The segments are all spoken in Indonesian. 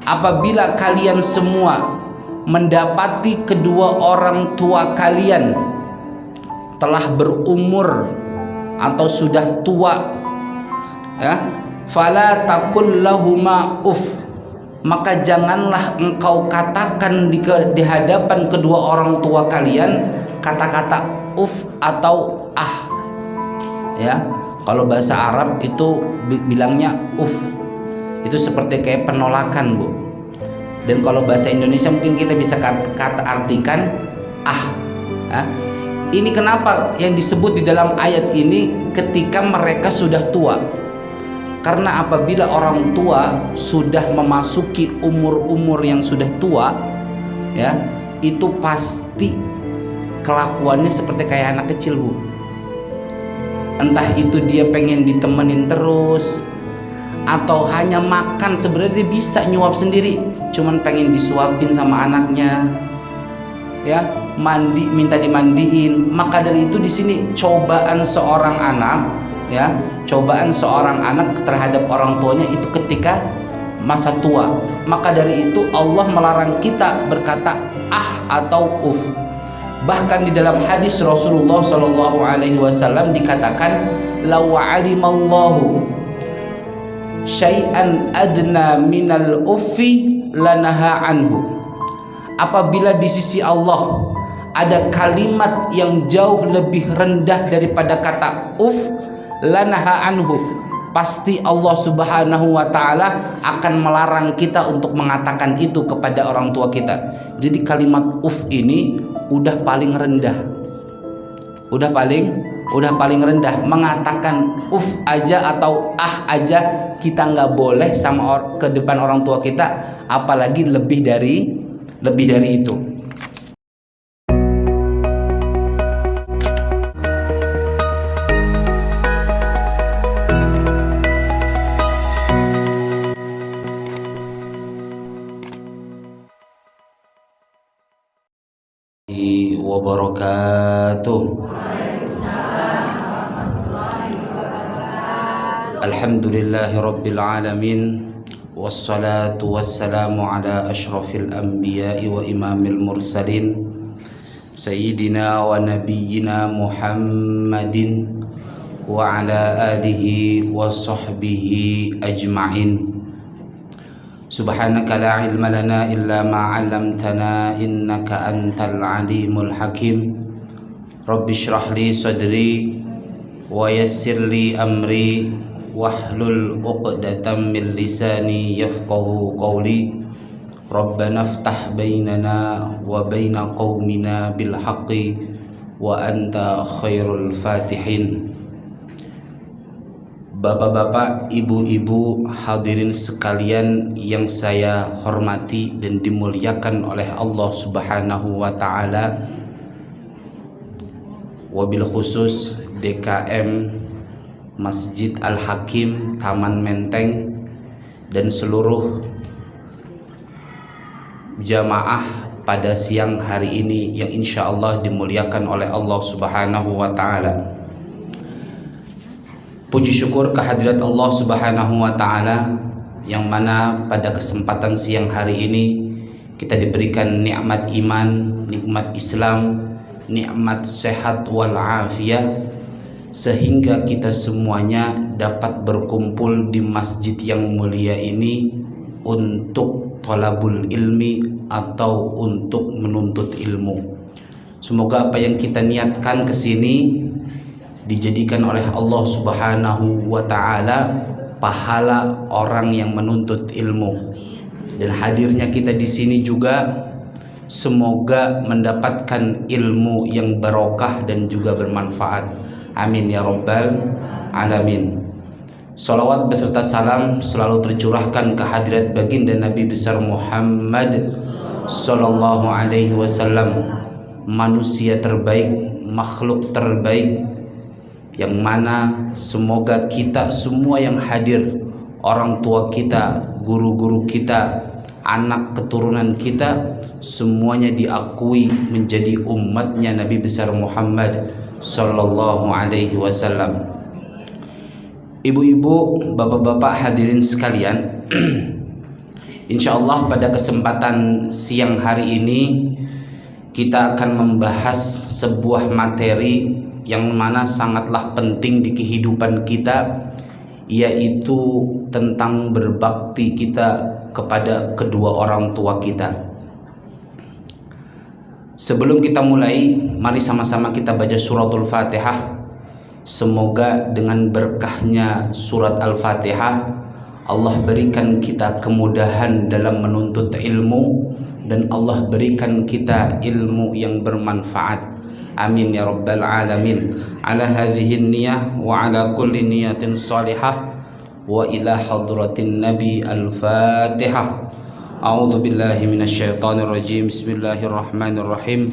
apabila kalian semua mendapati kedua orang tua kalian telah berumur atau sudah tua, ya, fala taqul lahuma uff, maka janganlah engkau katakan di hadapan kedua orang tua kalian kata-kata uff atau ah, ya. Kalau bahasa Arab itu bilangnya uff, itu seperti kayak penolakan, Bu. Dan kalau bahasa Indonesia mungkin kita bisa kata artikan ah, ya. Ini kenapa yang disebut di dalam ayat ini ketika mereka sudah tua. Karena apabila orang tua sudah memasuki umur-umur yang sudah tua, ya, itu pasti kelakuannya seperti kayak anak kecil, Bu. Entah itu dia pengen ditemenin terus, atau hanya makan sebenarnya dia bisa nyuap sendiri, cuman pengen disuapin sama anaknya, ya, mandi minta dimandiin. Maka dari itu di sini cobaan seorang anak, ya, cobaan seorang anak terhadap orang tuanya itu ketika masa tua. Maka dari itu Allah melarang kita berkata ah atau uf. Bahkan di dalam hadis Rasulullah Shallallahu Alaihi Wasallam dikatakan, law alimallahu syai'an adna minal uffi lanaha anhu. Apabila di sisi Allah ada kalimat yang jauh lebih rendah daripada kata uf, lanaha anhu, pasti Allah Subhanahu wa taala akan melarang kita untuk mengatakan itu kepada orang tua kita. Jadi kalimat uf ini udah paling rendah. Udah paling rendah. Mengatakan uf aja atau ah aja kita nggak boleh sama ke depan orang tua kita, apalagi lebih dari itu. Wabarakatuh. Alhamdulillahi rabbil alamin, wassalatu wassalamu ala ashrafil anbiya'i wa imamil mursalin, sayyidina wa nabiyyina Muhammadin wa ala alihi wa sahbihi ajma'in. Subhanaka la ilma lana illa ma 'allamtana innaka antal alimul hakim. Rabbi shrah li sadri wa yassir li amri wahlul 'uqdatam min lisani yafqahu qawli. Rabbana iftah bainana wa baina qaumina bil haqqi wa anta khairul fatihin. Bapak-bapak, ibu-ibu, hadirin sekalian yang saya hormati dan dimuliakan oleh Allah Subhanahu wa taala, wabil khusus DKM Masjid Al-Hakim Taman Menteng dan seluruh jamaah pada siang hari ini yang insya Allah dimuliakan oleh Allah Subhanahu wa taala. Puji syukur kehadirat Allah Subhanahu wa taala yang mana pada kesempatan siang hari ini kita diberikan nikmat iman, nikmat Islam, nikmat sehat wal afiyah, sehingga kita semuanya dapat berkumpul di masjid yang mulia ini untuk thalabul ilmi atau untuk menuntut ilmu. Semoga apa yang kita niatkan ke sini dijadikan oleh Allah Subhanahu wa taala pahala orang yang menuntut ilmu, dan hadirnya kita di sini juga semoga mendapatkan ilmu yang barokah dan juga bermanfaat. Amin ya rabbal alamin. Salawat beserta salam selalu tercurahkan ke hadirat baginda Nabi besar Muhammad sallallahu alaihi wasallam, manusia terbaik, makhluk terbaik, yang mana semoga kita semua yang hadir, orang tua kita, guru-guru kita, anak keturunan kita, semuanya diakui menjadi umatnya Nabi besar Muhammad sallallahu alaihi wasallam. Ibu-ibu, bapak-bapak hadirin sekalian, Insyaallah pada kesempatan siang hari ini kita akan membahas sebuah materi yang mana sangatlah penting di kehidupan kita, yaitu tentang berbakti kita kepada kedua orang tua kita. Sebelum kita mulai, mari sama-sama kita baca suratul Fatihah. Semoga dengan berkahnya surat Al-Fatihah Allah berikan kita kemudahan dalam menuntut ilmu, dan Allah berikan kita ilmu yang bermanfaat. Amin ya rabbal alamin. Ala hadhihi niyah wa ala kulli niyatin salihah wa ila hadratin nabi al-fatihah. A'udzu billahi minasyaitonir rajim. Bismillahirrahmanirrahim.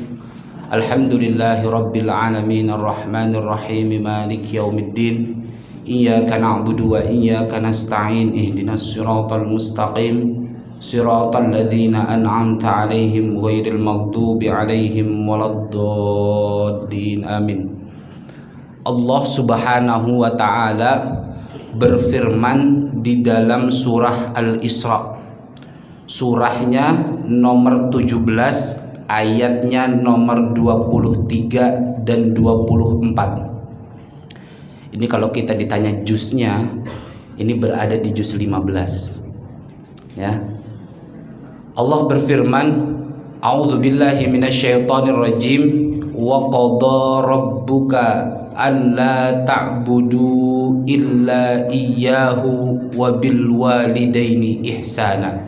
Alhamdulillahi rabbil alamin arrahmanir rahim maliki yaumiddin. Iyyaka na'budu wa iyyaka nasta'in ihdinas siratal mustaqim siratal ladzina an'amta 'alaihim ghairil maghdubi 'alaihim waladdallin. Amin. Allah Subhanahu wa taala berfirman di dalam surah Al-Isra, surahnya nomor 17, ayatnya nomor 23 dan 24. Ini kalau kita ditanya juznya, ini berada di juz 15. Ya. Allah berfirman, A'udzubillahi minasyaitonir rajim, wa qadha rabbuka alla ta'budu illa iyyahu wa bil walidaini ihsana.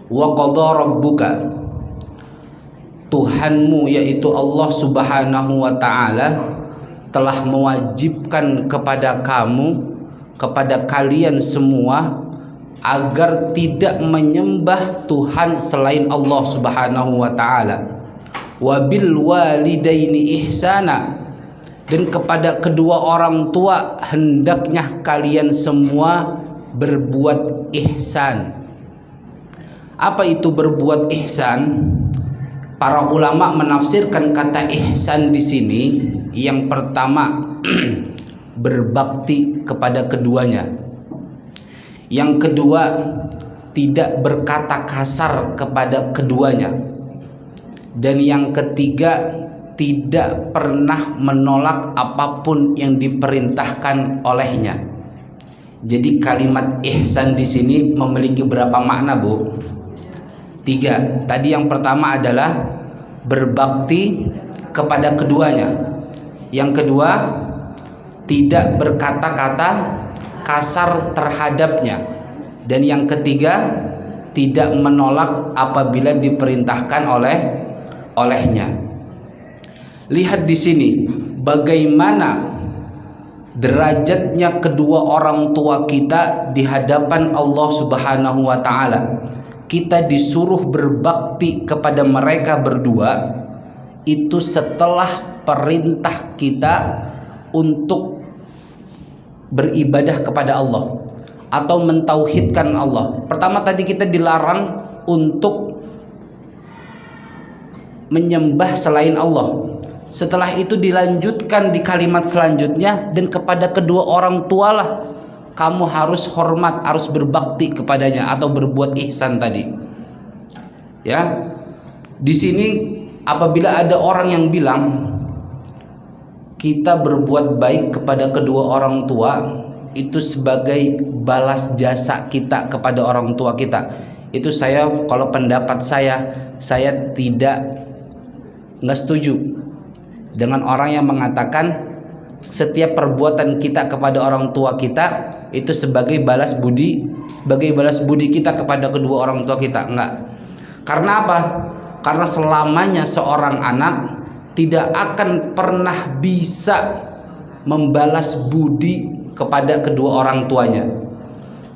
Wa qadha rabbuka, Tuhanmu yaitu Allah Subhanahu wa taala telah mewajibkan kepada kamu, kepada kalian semua, agar tidak menyembah Tuhan selain Allah Subhanahu wa taala. Wa bil walidaini ihsana, dan kepada kedua orang tua hendaknya kalian semua berbuat ihsan. Apa itu berbuat ihsan? Para ulama menafsirkan kata ihsan di sini, yang pertama berbakti kepada keduanya. Yang kedua, tidak berkata kasar kepada keduanya. Dan yang ketiga, tidak pernah menolak apapun yang diperintahkan olehnya. Jadi kalimat ihsan di sini memiliki berapa makna, Bu? 3. Tadi yang pertama adalah berbakti kepada keduanya. Yang kedua, tidak berkata-kata kasar terhadapnya. Dan yang ketiga, tidak menolak apabila diperintahkan olehnya. Lihat di sini bagaimana derajatnya kedua orang tua kita di hadapan Allah Subhanahu wa taala. Kita disuruh berbakti kepada mereka berdua itu setelah perintah kita untuk beribadah kepada Allah atau mentauhidkan Allah. Pertama tadi kita dilarang untuk menyembah selain Allah. Setelah itu dilanjutkan di kalimat selanjutnya, dan kepada kedua orang tualah kamu harus hormat, harus berbakti kepadanya atau berbuat ihsan tadi. Ya. Di sini apabila ada orang yang bilang kita berbuat baik kepada kedua orang tua itu sebagai balas jasa kita kepada orang tua kita, itu kalau pendapat saya nggak setuju dengan orang yang mengatakan setiap perbuatan kita kepada orang tua kita itu sebagai balas budi kita kepada kedua orang tua kita. Enggak. Karena apa? Karena selamanya seorang anak tidak akan pernah bisa membalas budi kepada kedua orang tuanya.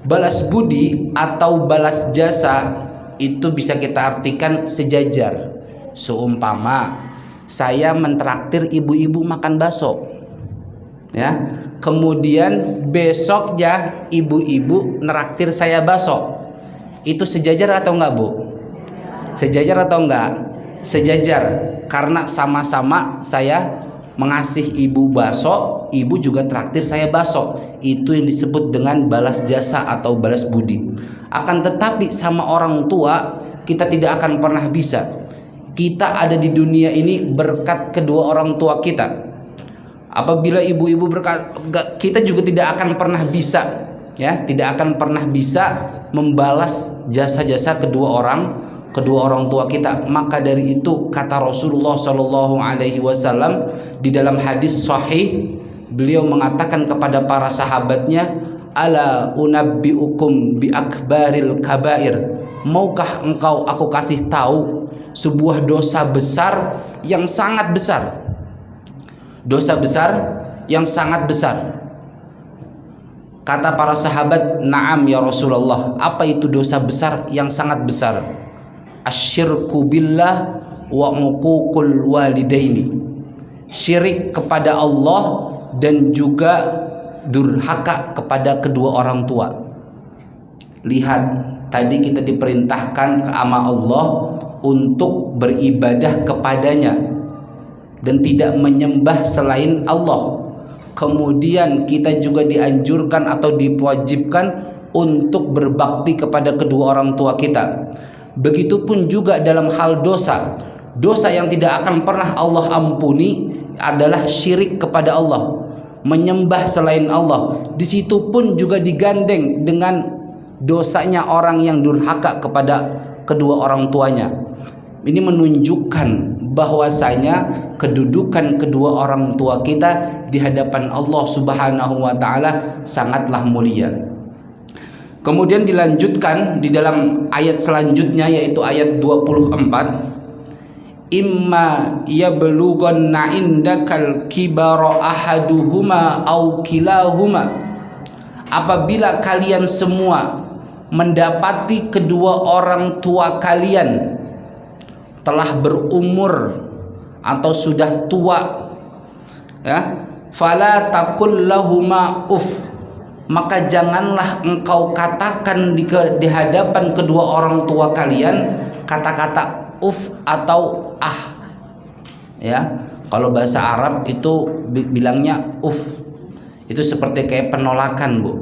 Balas budi atau balas jasa itu bisa kita artikan sejajar. Seumpama saya mentraktir ibu-ibu makan bakso, ya, kemudian besoknya ibu-ibu neraktir saya bakso, itu sejajar atau enggak, Bu? Sejajar atau enggak? Sejajar, karena sama-sama saya mengasihi ibu bakso, ibu juga traktir saya bakso. Itu yang disebut dengan balas jasa atau balas budi. Akan tetapi sama orang tua kita tidak akan pernah bisa. Kita ada di dunia ini berkat kedua orang tua kita. Apabila ibu-ibu berkat, kita juga tidak akan pernah bisa, ya, tidak akan pernah bisa membalas jasa-jasa kedua orang tua kita. Maka dari itu kata Rasulullah Shallallahu Alaihi Wasallam di dalam hadis sahih, beliau mengatakan kepada para sahabatnya, ala unabbiukum bi akbaril kabair, maukah engkau aku kasih tahu sebuah dosa besar yang sangat besar. Dosa besar yang sangat besar. Kata para sahabat, "Na'am ya Rasulullah." Apa itu dosa besar yang sangat besar? Asyirku billah wa uququl walidaini. Syirik kepada Allah dan juga durhaka kepada kedua orang tua. Lihat, tadi kita diperintahkan sama Allah untuk beribadah kepadanya dan tidak menyembah selain Allah. Kemudian kita juga dianjurkan atau diwajibkan untuk berbakti kepada kedua orang tua kita. Begitupun juga dalam hal dosa. Dosa yang tidak akan pernah Allah ampuni adalah syirik kepada Allah, menyembah selain Allah. Di situ pun juga digandeng dengan dosanya orang yang durhaka kepada kedua orang tuanya. Ini menunjukkan bahwasanya kedudukan kedua orang tua kita di hadapan Allah Subhanahu wa taala sangatlah mulia. Kemudian dilanjutkan di dalam ayat selanjutnya, yaitu ayat 24. Imma yablughanna indakal kibara ahaduhuma aw kilahuma. Apabila kalian semua mendapati kedua orang tua kalian telah berumur atau sudah tua, ya, fala taqul lahuma uff, maka janganlah engkau katakan di hadapan kedua orang tua kalian kata-kata uff atau ah, ya. Kalau bahasa Arab itu bilangnya uff, itu seperti kayak penolakan, Bu.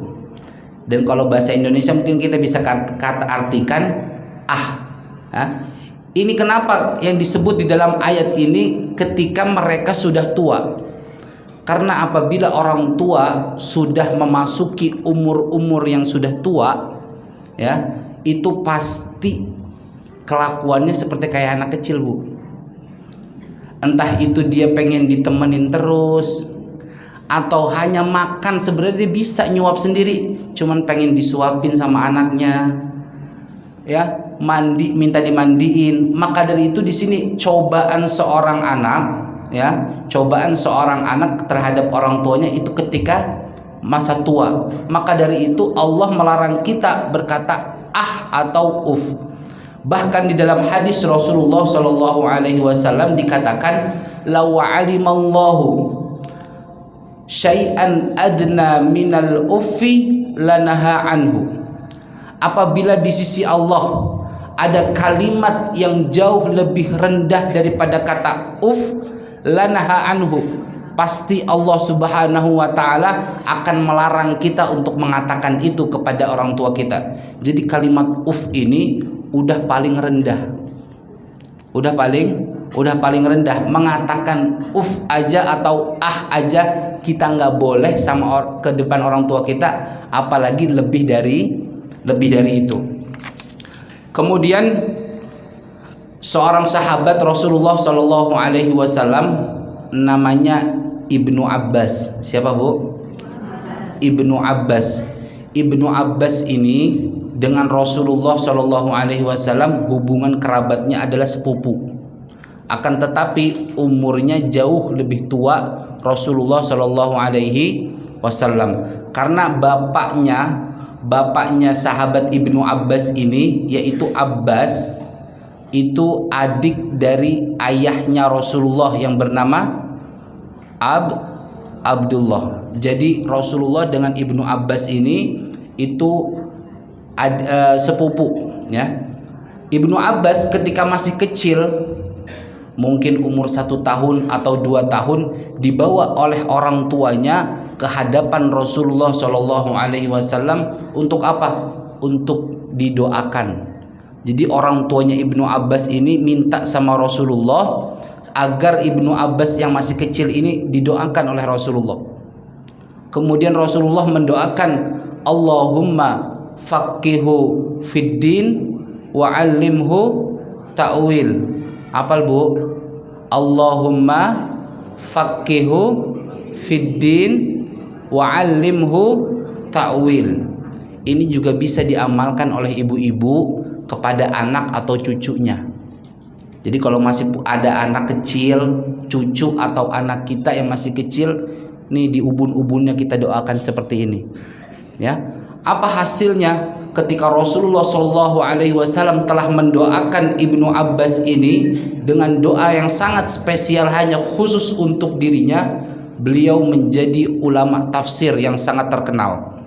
Dan kalau bahasa Indonesia mungkin kita bisa artikan ah, ya. Ini kenapa yang disebut di dalam ayat ini ketika mereka sudah tua. Karena apabila orang tua sudah memasuki umur-umur yang sudah tua, ya, itu pasti kelakuannya seperti kayak anak kecil, Bu. Entah itu dia pengen ditemenin terus, atau hanya makan sebenarnya dia bisa nyuap sendiri, cuman pengen disuapin sama anaknya, ya, mandi minta dimandiin. Maka dari itu di sini cobaan seorang anak, ya, cobaan seorang anak terhadap orang tuanya itu ketika masa tua. Maka dari itu Allah melarang kita berkata ah atau uf. Bahkan di dalam hadis Rasulullah Shallallahu Alaihi Wasallam dikatakan, law alimallahu syai'an adna minal uffi lanaha anhu. Apabila di sisi Allah ada kalimat yang jauh lebih rendah daripada kata uf, lanaha anhu, pasti Allah Subhanahu wa taala akan melarang kita untuk mengatakan itu kepada orang tua kita. Jadi kalimat uf ini udah paling rendah. Udah paling rendah. Mengatakan uf aja atau ah aja kita nggak boleh sama ke depan orang tua kita, apalagi lebih dari itu. Kemudian seorang sahabat Rasulullah Shallallahu Alaihi Wasallam namanya Ibnu Abbas. Siapa, Bu? Ibnu Abbas. Ibnu Abbas ini dengan Rasulullah Shallallahu Alaihi Wasallam hubungan kerabatnya adalah sepupu. Akan tetapi umurnya jauh lebih tua Rasulullah Shallallahu Alaihi Wasallam, karena bapaknya sahabat Ibnu Abbas ini, yaitu Abbas, itu adik dari ayahnya Rasulullah yang bernama Abdullah. Jadi Rasulullah dengan Ibnu Abbas ini itu sepupu, ya. Ibnu Abbas ketika masih kecil, mungkin umur 1 tahun atau 2 tahun, dibawa oleh orang tuanya ke hadapan Rasulullah Shallallahu Alaihi Wasallam untuk apa? Untuk didoakan. Jadi orang tuanya Ibnu Abbas ini minta sama Rasulullah agar Ibnu Abbas yang masih kecil ini didoakan oleh Rasulullah. Kemudian Rasulullah mendoakan, Allahumma faqihu fid din wa 'allimhu ta'wil. Apal Bu? Allahumma faqihu fid din wa 'allimhu ta'wil. Ini juga bisa diamalkan oleh ibu-ibu kepada anak atau cucunya. Jadi kalau masih ada anak kecil, cucu atau anak kita yang masih kecil, nih di ubun-ubunnya kita doakan seperti ini. Ya, apa hasilnya ketika Rasulullah SAW telah mendoakan Ibnu Abbas ini dengan doa yang sangat spesial hanya khusus untuk dirinya? Beliau menjadi ulama tafsir yang sangat terkenal.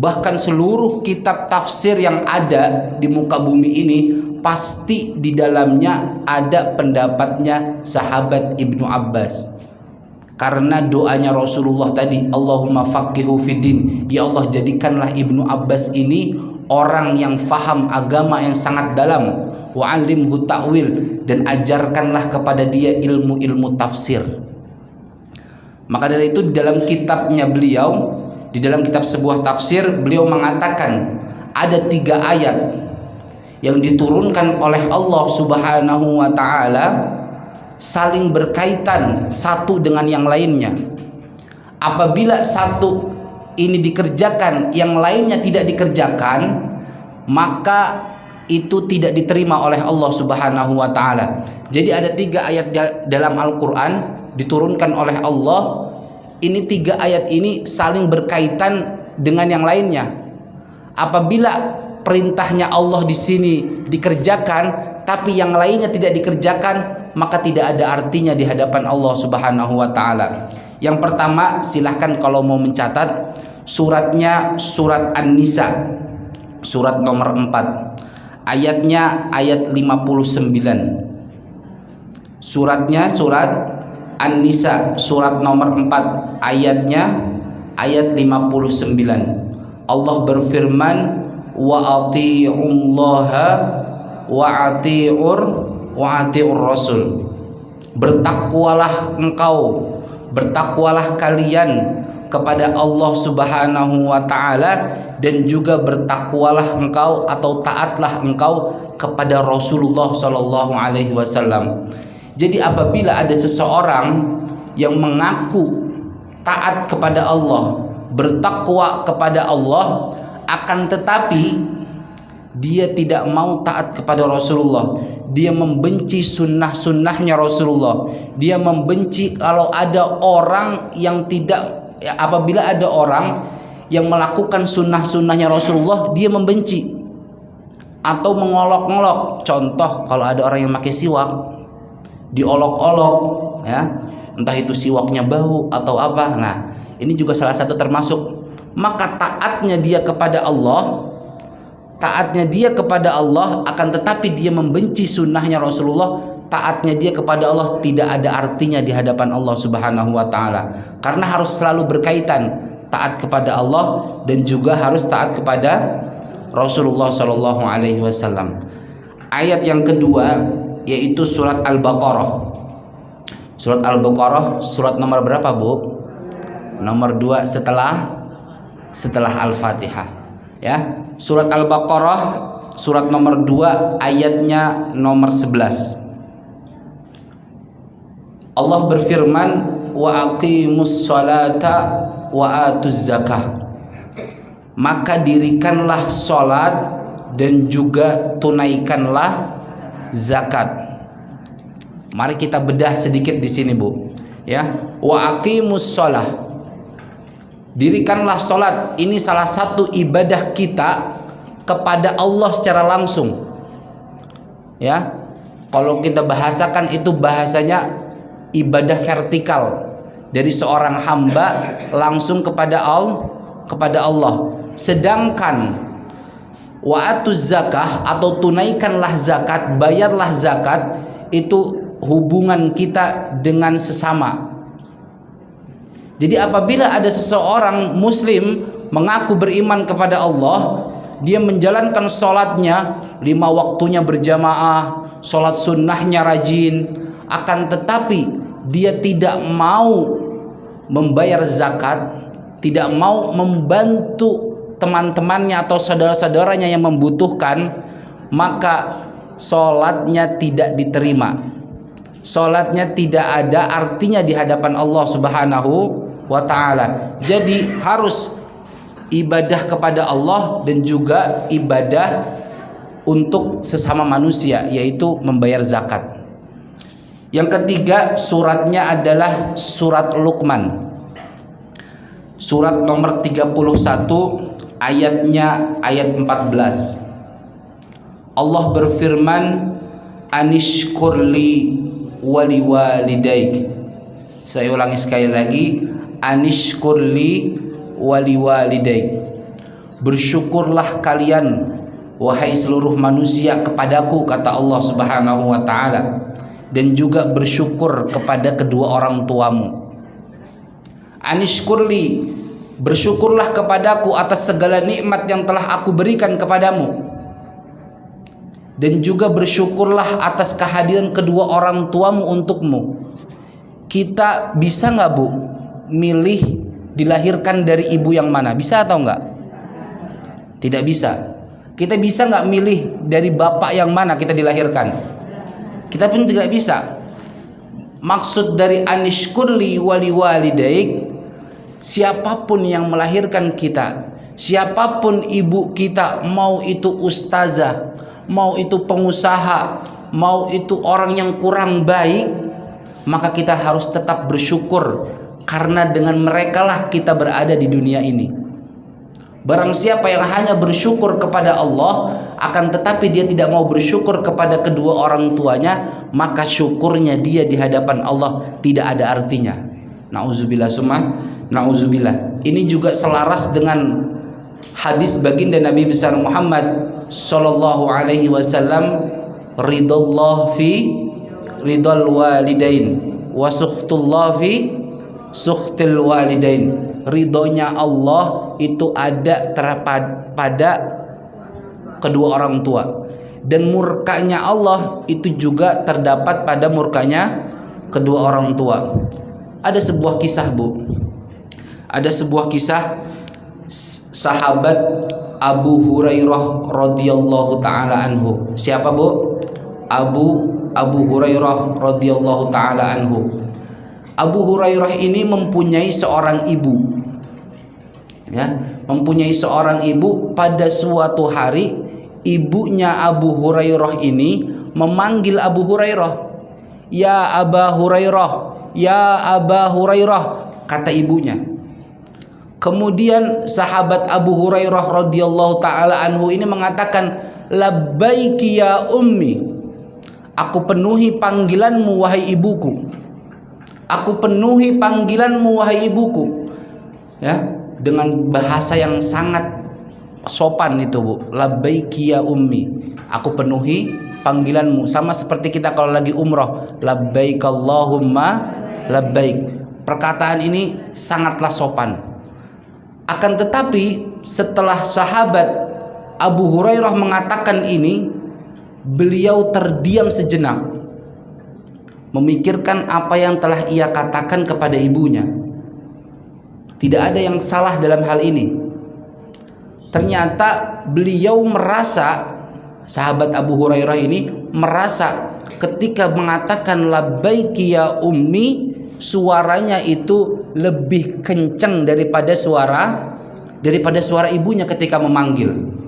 Bahkan seluruh kitab tafsir yang ada di muka bumi ini pasti di dalamnya ada pendapatnya sahabat Ibnu Abbas. Karena doanya Rasulullah tadi, Allahumma faqihu fiddin, ya Allah jadikanlah Ibnu Abbas ini orang yang faham agama yang sangat dalam, wa 'allimhu ta'wil, dan ajarkanlah kepada dia ilmu-ilmu tafsir. Maka dari itu di dalam kitabnya beliau, di dalam kitab sebuah tafsir, beliau mengatakan ada 3 ayat yang diturunkan oleh Allah Subhanahu wa ta'ala saling berkaitan satu dengan yang lainnya. Apabila satu ini dikerjakan, yang lainnya tidak dikerjakan, maka itu tidak diterima oleh Allah Subhanahu wa ta'ala. Jadi ada 3 ayat dalam Al-Quran diturunkan oleh Allah. Ini 3 ayat ini saling berkaitan dengan yang lainnya. Apabila perintahnya Allah di sini dikerjakan, tapi yang lainnya tidak dikerjakan, maka tidak ada artinya di hadapan Allah Subhanahu wa ta'ala. Yang pertama, silahkan kalau mau mencatat, suratnya surat An-Nisa, surat nomor 4, ayatnya ayat 59. Suratnya surat An-Nisa, surat nomor 4, ayatnya ayat 59. Allah berfirman, wa ati'ullaha wa ati'ur rasul. Bertakwalah engkau, bertakwalah kalian kepada Allah Subhanahu wa ta'ala, dan juga bertakwalah engkau atau taatlah engkau kepada Rasulullah sallallahu alaihi wasallam. Jadi apabila ada seseorang yang mengaku taat kepada Allah, bertakwa kepada Allah, akan tetapi dia tidak mau taat kepada Rasulullah, dia membenci sunnah-sunnahnya Rasulullah, dia membenci kalau ada orang yang tidak, apabila ada orang yang melakukan sunnah-sunnahnya Rasulullah, dia membenci atau mengolok-olok. Contoh, kalau ada orang yang pakai siwak, diolok-olok, ya, entah itu siwaknya bau atau apa. Nah, ini juga salah satu termasuk. Maka taatnya dia kepada Allah, akan tetapi dia membenci sunnahnya Rasulullah, taatnya dia kepada Allah tidak ada artinya di hadapan Allah Subhanahu wa ta'ala. Karena harus selalu berkaitan, taat kepada Allah dan juga harus taat kepada Rasulullah sallallahu alaihi wasallam. Ayat yang kedua yaitu surat Al-Baqarah. Surat Al-Baqarah surat nomor berapa, Bu? Nomor 2 setelah Al-Fatihah, ya. Surat Al-Baqarah surat nomor 2 ayatnya nomor 11. Allah berfirman, wa aqimus salata wa atuz zakah. Maka dirikanlah salat dan juga tunaikanlah zakat. Mari kita bedah sedikit di sini, Bu. Ya, wa aqimus shalah. Dirikanlah salat. Ini salah satu ibadah kita kepada Allah secara langsung. Ya. Kalau kita bahasakan itu bahasanya ibadah vertikal dari seorang hamba langsung kepada Allah. Sedangkan wa atuz zakah atau tunaikanlah zakat, bayarlah zakat, itu hubungan kita dengan sesama. Jadi apabila ada seseorang muslim mengaku beriman kepada Allah, dia menjalankan sholatnya 5 waktunya berjamaah, sholat sunnahnya rajin, akan tetapi dia tidak mau membayar zakat, tidak mau membantu teman-temannya atau saudara-saudaranya yang membutuhkan, maka sholatnya tidak diterima. Sholatnya tidak ada artinya di hadapan Allah Subhanahu wa ta'ala. Jadi harus ibadah kepada Allah dan juga ibadah untuk sesama manusia, yaitu membayar zakat. Yang ketiga, suratnya adalah surat Luqman. Surat nomor 31, ayatnya ayat 14. Allah berfirman, anishkurli wali walidaik. Saya ulangi sekali lagi, anishkurli wali walidaik. Bersyukurlah kalian wahai seluruh manusia kepadaku, kata Allah Subhanahu wa ta'ala, dan juga bersyukur kepada kedua orang tuamu. Anishkurli, bersyukurlah kepadaku atas segala nikmat yang telah aku berikan kepadamu, dan juga bersyukurlah atas kehadiran kedua orang tuamu untukmu. Kita bisa nggak, Bu, milih dilahirkan dari ibu yang mana? Bisa atau enggak? Tidak bisa. Kita bisa nggak milih dari bapak yang mana kita dilahirkan? Kita pun tidak bisa. Maksud dari anishkurli wali walidaik, siapapun yang melahirkan kita, siapapun ibu kita, mau itu ustazah, mau itu pengusaha, mau itu orang yang kurang baik, maka kita harus tetap bersyukur, karena dengan merekalah kita berada di dunia ini. Barang siapa yang hanya bersyukur kepada Allah, akan tetapi dia tidak mau bersyukur kepada kedua orang tuanya, maka syukurnya dia di hadapan Allah tidak ada artinya. Nauzubillah summa nauzubillah. Ini juga selaras dengan hadis baginda Nabi besar Muhammad sallallahu alaihi wasallam, ridallah fi ridal walidain wa sukhtullah fi sukhtil walidain. Ridhonya Allah itu ada pada kedua orang tua, dan murkanya Allah itu juga terdapat pada murkanya kedua orang tua. Ada sebuah kisah, Bu. Ada sebuah kisah sahabat Abu Hurairah radhiyallahu taala anhu. Siapa, Bu? Abu Hurairah radhiyallahu taala anhu. Abu Hurairah ini mempunyai seorang ibu, ya, mempunyai seorang ibu. Pada suatu hari, ibunya Abu Hurairah ini memanggil Abu Hurairah, ya Aba Hurairah, ya Aba Hurairah, kata ibunya. Kemudian sahabat Abu Hurairah radhiyallahu taala anhu ini mengatakan, labbaiki ya ummi, aku penuhi panggilanmu wahai ibuku. Aku penuhi panggilanmu wahai ibuku. Ya, dengan bahasa yang sangat sopan itu, Bu. Labbaiki ya ummi, aku penuhi panggilanmu. Sama seperti kita kalau lagi umroh, labbaik Allahumma labbaik. Perkataan ini sangatlah sopan. Akan tetapi setelah sahabat Abu Hurairah mengatakan ini, beliau terdiam sejenak, memikirkan apa yang telah ia katakan kepada ibunya. Tidak ada yang salah dalam hal ini. Ternyata beliau merasa, sahabat Abu Hurairah ini merasa ketika mengatakan labbaiki ya ummi, suaranya itu lebih kencang daripada suara ibunya ketika memanggil.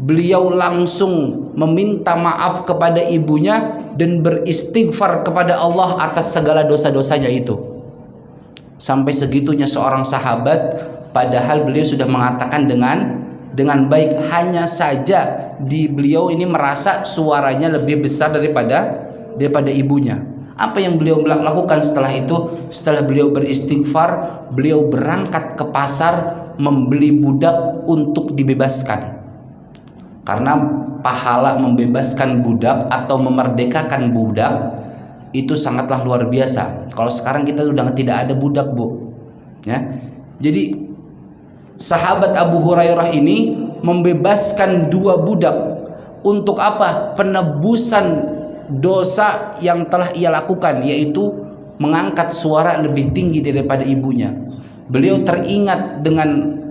Beliau langsung meminta maaf kepada ibunya dan beristighfar kepada Allah atas segala dosa-dosanya itu. Sampai segitunya seorang sahabat, padahal beliau sudah mengatakan dengan baik. Hanya saja beliau ini merasa suaranya lebih besar daripada ibunya. Apa yang beliau lakukan setelah itu? Setelah beliau beristighfar, beliau berangkat ke pasar membeli budak untuk dibebaskan. Karena pahala membebaskan budak atau memerdekakan budak itu sangatlah luar biasa. Kalau sekarang kita sudah tidak ada budak, Bu. Ya. Jadi sahabat Abu Hurairah ini membebaskan 2 budak. Untuk apa? Penebusan dosa yang telah ia lakukan, yaitu mengangkat suara lebih tinggi daripada ibunya. Beliau teringat dengan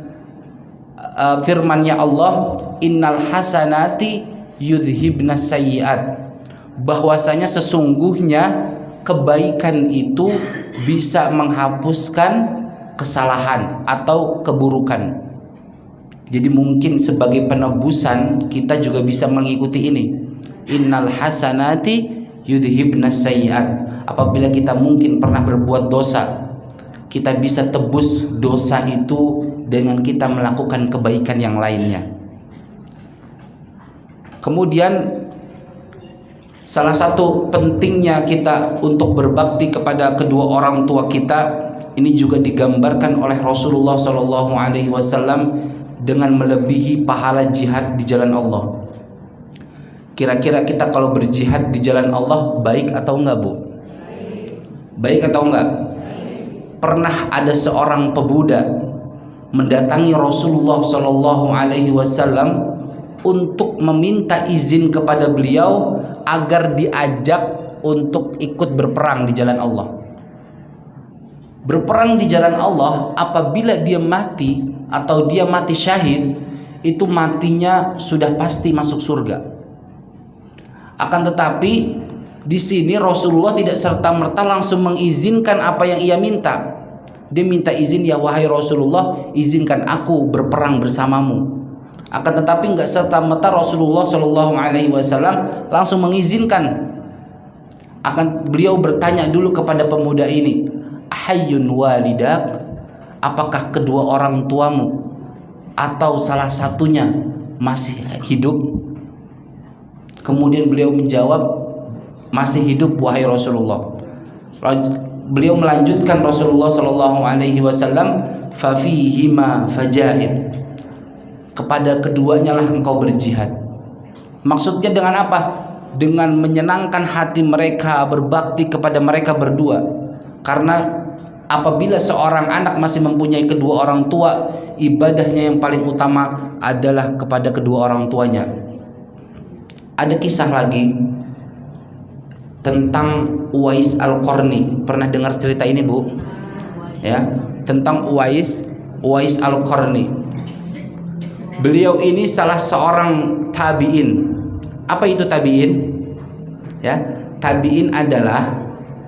firman-Nya Allah, innal hasanati yudhibna sayyiat, bahwasanya sesungguhnya kebaikan itu bisa menghapuskan kesalahan atau keburukan. Jadi mungkin sebagai penebusan kita juga bisa mengikuti ini, innal hasanati yudhibna sayyiat. Apabila kita mungkin pernah berbuat dosa, kita bisa tebus dosa itu dengan kita melakukan kebaikan yang lainnya. Kemudian salah satu pentingnya kita untuk berbakti kepada kedua orang tua kita ini juga digambarkan oleh Rasulullah SAW dengan melebihi pahala jihad di jalan Allah. Kira-kira kita kalau berjihad di jalan Allah baik atau enggak, Bu? Baik atau enggak? Pernah ada seorang pemuda mendatangi Rasulullah SAW untuk meminta izin kepada beliau agar diajak untuk ikut berperang di jalan Allah. Berperang di jalan Allah, apabila dia mati atau dia mati syahid, itu matinya sudah pasti masuk surga. Akan tetapi di sini Rasulullah tidak serta-merta langsung mengizinkan apa yang ia minta. Dia minta izin, ya wahai Rasulullah, izinkan aku berperang bersamamu. Akan tetapi enggak serta-merta Rasulullah SAW langsung mengizinkan. Beliau bertanya dulu kepada pemuda ini, ahayyun walidak, apakah kedua orang tuamu atau salah satunya masih hidup? Kemudian beliau menjawab, masih hidup wahai Rasulullah. Beliau melanjutkan Rasulullah SAW, fafihima fajahid, kepada keduanya lah engkau berjihad. Maksudnya dengan apa? Dengan menyenangkan hati mereka, berbakti kepada mereka berdua. Karena apabila seorang anak masih mempunyai kedua orang tua, ibadahnya yang paling utama adalah kepada kedua orang tuanya. Ada kisah lagi tentang Uwais Al-Qarni. Pernah dengar cerita ini, Bu? Ya, tentang Uwais Al-Qarni. Beliau ini salah seorang tabi'in. Apa itu tabi'in? Ya, tabi'in adalah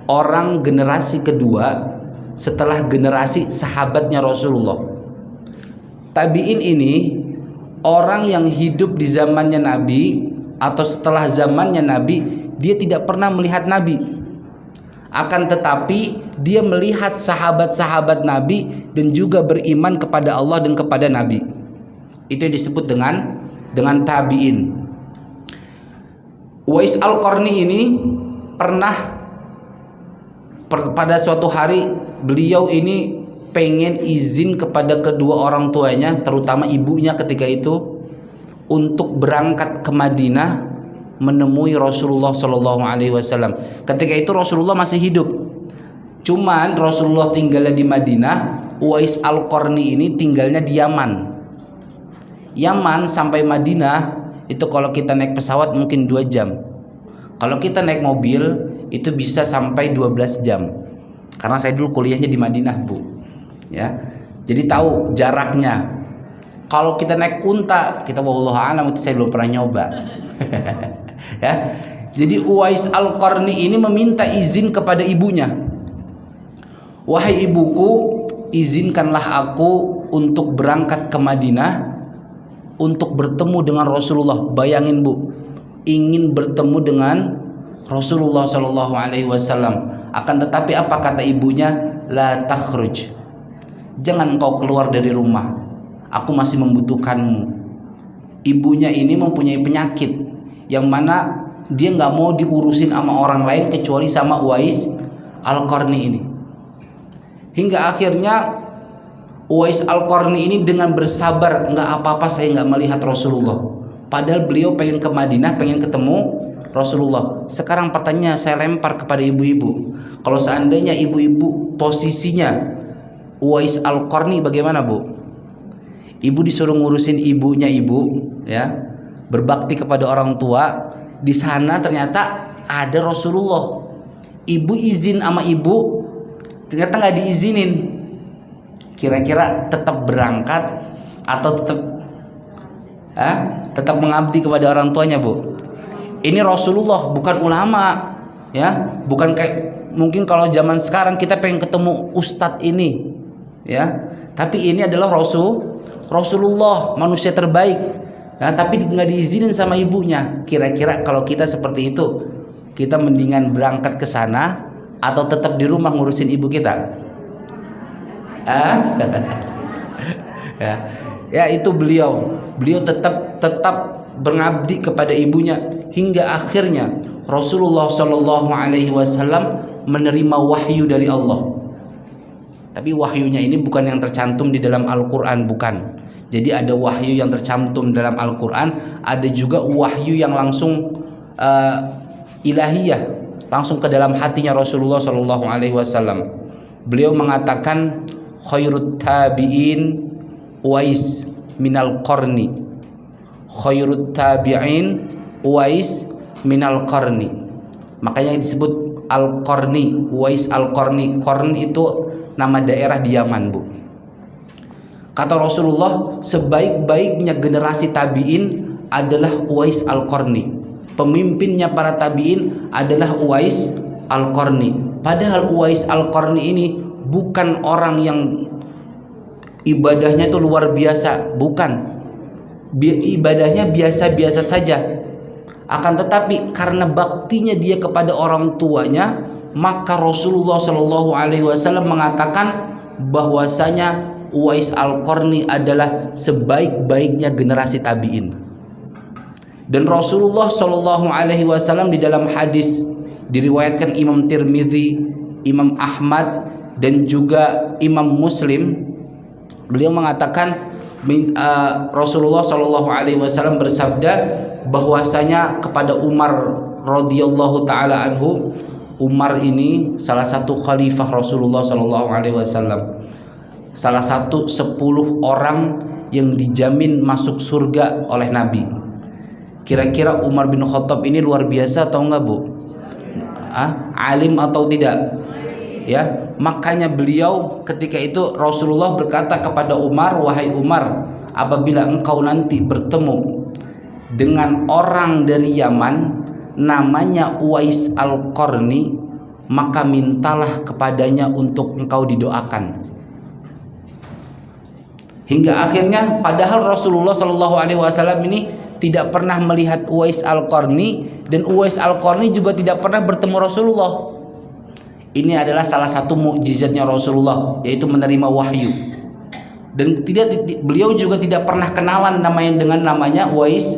orang generasi kedua setelah generasi sahabatnya Rasulullah. Tabi'in ini orang yang hidup di zamannya Nabi atau setelah zamannya Nabi. Dia tidak pernah melihat Nabi. Akan tetapi dia melihat sahabat-sahabat Nabi dan juga beriman kepada Allah dan kepada Nabi. Itu disebut dengan tabi'in. Uwais Al-Qarni ini pernah pada suatu hari beliau ini pengen izin kepada kedua orang tuanya, terutama ibunya ketika itu, untuk berangkat ke Madinah menemui Rasulullah SAW. Ketika itu Rasulullah masih hidup. Cuman Rasulullah tinggalnya di Madinah, Uwais Al-Qarni ini tinggalnya di Yaman. Yaman sampai Madinah itu kalau kita naik pesawat mungkin 2 jam. Kalau kita naik mobil itu bisa sampai 12 jam. Karena saya dulu kuliahnya di Madinah, Bu. Ya. Jadi tahu jaraknya. Kalau kita naik unta, kita wallahu a'lam, itu saya belum pernah nyoba. Ya. Jadi Uwais Al-Qarni ini meminta izin kepada ibunya. Wahai ibuku, izinkanlah aku untuk berangkat ke Madinah untuk bertemu dengan Rasulullah. Bayangin, Bu, ingin bertemu dengan Rasulullah SAW. Akan tetapi apa kata ibunya? La takhruj, jangan engkau keluar dari rumah, aku masih membutuhkanmu. Ibunya ini mempunyai penyakit yang mana dia nggak mau diurusin sama orang lain kecuali sama Uwais Al-Qarni ini. Hingga akhirnya Uwais Al-Qarni ini dengan bersabar, nggak apa-apa saya nggak melihat Rasulullah. Padahal beliau pengen ke Madinah, pengen ketemu Rasulullah. Sekarang pertanyaan saya lempar kepada ibu-ibu. Kalau seandainya ibu-ibu posisinya Uwais Al-Qarni, bagaimana, Bu? Ibu disuruh ngurusin ibunya ibu, ya, berbakti kepada orang tua. Di sana ternyata ada Rasulullah. Ibu izin sama ibu, ternyata nggak diizinin. Kira-kira tetap berangkat atau tetap mengabdi kepada orang tuanya, Bu? Ini Rasulullah, bukan ulama, ya, bukan kayak mungkin kalau zaman sekarang kita pengen ketemu ustadz ini, ya, tapi ini adalah Rasulullah, manusia terbaik, ya, tapi nggak diizinin sama ibunya. Kira-kira kalau kita seperti itu, kita mendingan berangkat ke sana atau tetap di rumah ngurusin ibu kita? Ya, itu beliau tetap mengabdi kepada ibunya hingga akhirnya Rasulullah Shallallahu Alaihi Wasallam menerima wahyu dari Allah. Tapi wahyunya ini bukan yang tercantum di dalam Al-Quran, bukan. Jadi ada wahyu yang tercantum dalam Al-Quran, ada juga wahyu yang langsung ilahiyah, langsung ke dalam hatinya Rasulullah Shallallahu Alaihi Wasallam. Beliau mengatakan, khairut tabi'in Uwais minal qarni. Khairut tabi'in Uwais minal qarni. Makanya disebut Al-Qarni, Uwais Al-Qarni. Qarni itu nama daerah di Yaman, Bu. Kata Rasulullah, sebaik-baiknya generasi tabi'in adalah Uwais Al-Qarni. Pemimpinnya para tabi'in adalah Uwais Al-Qarni. Padahal Uwais Al-Qarni ini bukan orang yang ibadahnya itu luar biasa, bukan. Ibadahnya biasa-biasa saja. Akan tetapi karena baktinya dia kepada orang tuanya, maka Rasulullah Shallallahu Alaihi Wasallam mengatakan bahwasanya Uwais Al-Qarni adalah sebaik-baiknya generasi tabi'in. Dan Rasulullah Shallallahu Alaihi Wasallam di dalam hadis diriwayatkan Imam Tirmidzi, Imam Ahmad, dan juga Imam Muslim, beliau mengatakan Rasulullah Shallallahu Alaihi Wasallam bersabda bahwasanya kepada Umar radhiyallahu taala anhu, Umar ini salah satu khalifah Rasulullah Shallallahu Alaihi Wasallam, salah satu 10 orang yang dijamin masuk surga oleh Nabi. Kira-kira Umar bin Khattab ini luar biasa atau enggak, Bu? Alim atau tidak? Ya, makanya beliau ketika itu Rasulullah berkata kepada Umar, wahai Umar, apabila engkau nanti bertemu dengan orang dari Yaman namanya Uwais Al-Qarni, maka mintalah kepadanya untuk engkau didoakan. Hingga akhirnya padahal Rasulullah Shallallahu Alaihi Wasallam ini tidak pernah melihat Uwais Al-Qarni, dan Uwais Al-Qarni juga tidak pernah bertemu Rasulullah. Ini adalah salah satu mukjizatnya Rasulullah, yaitu menerima wahyu. Dan beliau juga tidak pernah kenalan dengan namanya Uwais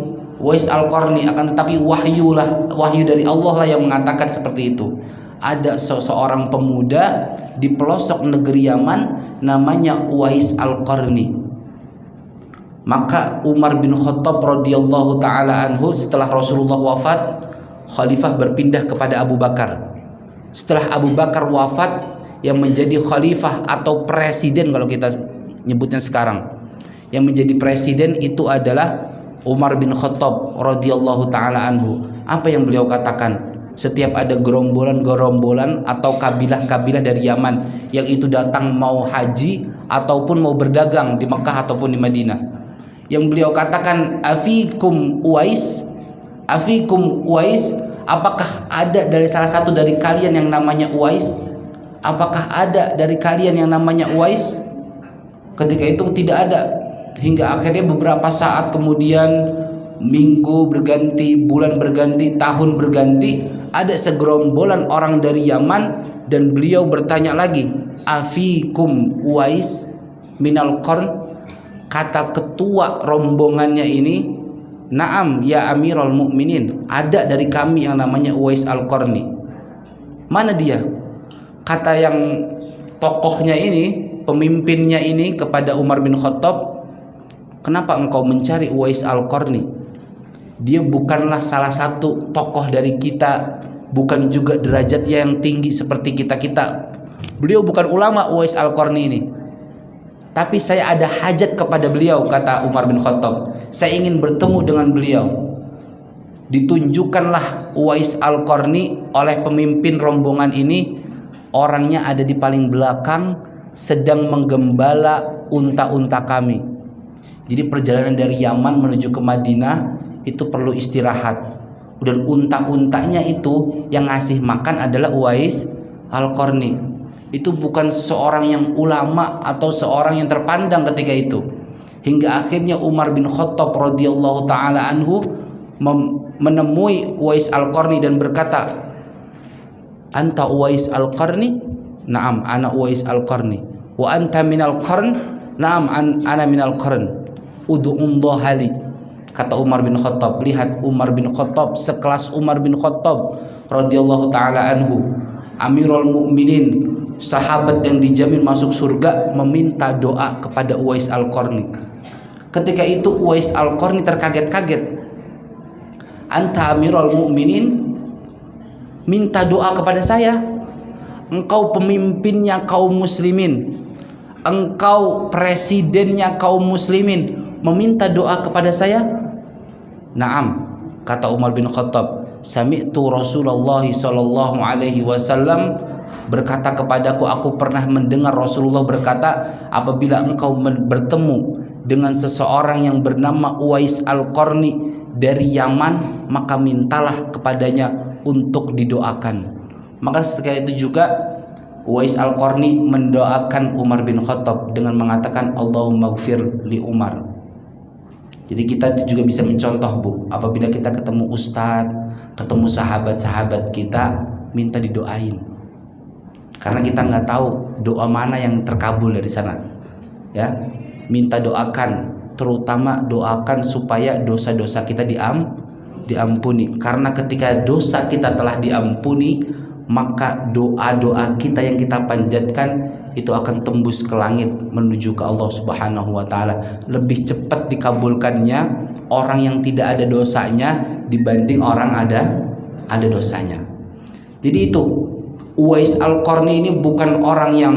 Al-Qarni, akan tetapi wahyu dari Allah lah yang mengatakan seperti itu. Ada seorang pemuda di pelosok negeri Yaman namanya Uwais Al-Qarni. Maka Umar bin Khattab radhiyallahu taala anhu setelah Rasulullah wafat, khalifah berpindah kepada Abu Bakar. Setelah Abu Bakar wafat, yang menjadi khalifah atau presiden kalau kita nyebutnya sekarang, yang menjadi presiden itu adalah Umar bin Khattab radhiyallahu taala anhu. Apa yang beliau katakan? Setiap ada gerombolan atau kabilah-kabilah dari Yaman yang itu datang mau haji ataupun mau berdagang di Mekah ataupun di Madinah, yang beliau katakan, afikum Uwais, apakah ada dari salah satu dari kalian yang namanya Uwais? Apakah ada dari kalian yang namanya Uwais? Ketika itu tidak ada. Hingga akhirnya beberapa saat kemudian, minggu berganti, bulan berganti, tahun berganti, ada segerombolan orang dari Yaman, dan beliau bertanya lagi, afikum Uwais minal qarn? Kata ketua rombongannya ini, na'am ya Amirul Mukminin, ada dari kami yang namanya Uwais Al-Qarni. Mana dia? Kata yang tokohnya ini, pemimpinnya ini kepada Umar bin Khattab, kenapa engkau mencari Uwais Al-Qarni? Dia bukanlah salah satu tokoh dari kita, bukan juga derajatnya yang tinggi seperti kita. Beliau bukan ulama Uwais Al-Qarni ini. tapi saya ada hajat kepada beliau, kata Umar bin Khattab. Saya ingin bertemu dengan beliau. Ditunjukkanlah Uwais Al-Qarni oleh pemimpin rombongan ini. Orangnya ada di paling belakang, sedang menggembala unta-unta kami. Jadi perjalanan dari Yaman menuju ke Madinah itu perlu istirahat. Dan unta-untanya itu yang ngasih makan adalah Uwais Al-Qarni. Itu bukan seorang yang ulama atau seorang yang terpandang ketika itu. Hingga akhirnya Umar bin Khattab radhiyallahu taala anhu menemui Uwais Al-Qarni dan berkata, "Anta Uwais Al-Qarni?" "Na'am, ana Uwais Al-Qarni." "Wa anta minal qarn?" "Na'am, ana minal qarn." "Ud'ullaha li." Kata Umar bin Khattab. Lihat Umar bin Khattab, sekelas Umar bin Khattab radhiyallahu taala anhu, Amirul Mukminin, sahabat yang dijamin masuk surga, meminta doa kepada Uwais Al-Qarni. Ketika itu Uwais Al-Qarni terkaget-kaget. "Anta Amirul Mukminin, minta doa kepada saya? Engkau pemimpinnya kaum muslimin, engkau presidennya kaum muslimin, meminta doa kepada saya?" "Na'am," kata Umar bin Khattab. "Sami'tu Rasulullah sallallahu alaihi wasallam berkata kepadaku, aku pernah mendengar Rasulullah berkata, apabila engkau bertemu dengan seseorang yang bernama Uwais Al-Qarni dari Yaman, maka mintalah kepadanya untuk didoakan." Maka setelah itu juga Uwais Al-Qarni mendoakan Umar bin Khattab dengan mengatakan, "Allahumma gfir li Umar." Jadi kita juga bisa mencontoh, Bu, apabila kita ketemu ustadz, ketemu sahabat-sahabat kita, minta didoain. Karena kita nggak tahu doa mana yang terkabul dari sana. Ya, minta doakan, terutama doakan supaya dosa-dosa kita diampuni. Karena ketika dosa kita telah diampuni, maka doa-doa kita yang kita panjatkan itu akan tembus ke langit menuju ke Allah Subhanahu wa taala. Lebih cepat dikabulkannya orang yang tidak ada dosanya dibanding orang ada dosanya. Jadi itu Uwais Al-Qarni ini bukan orang yang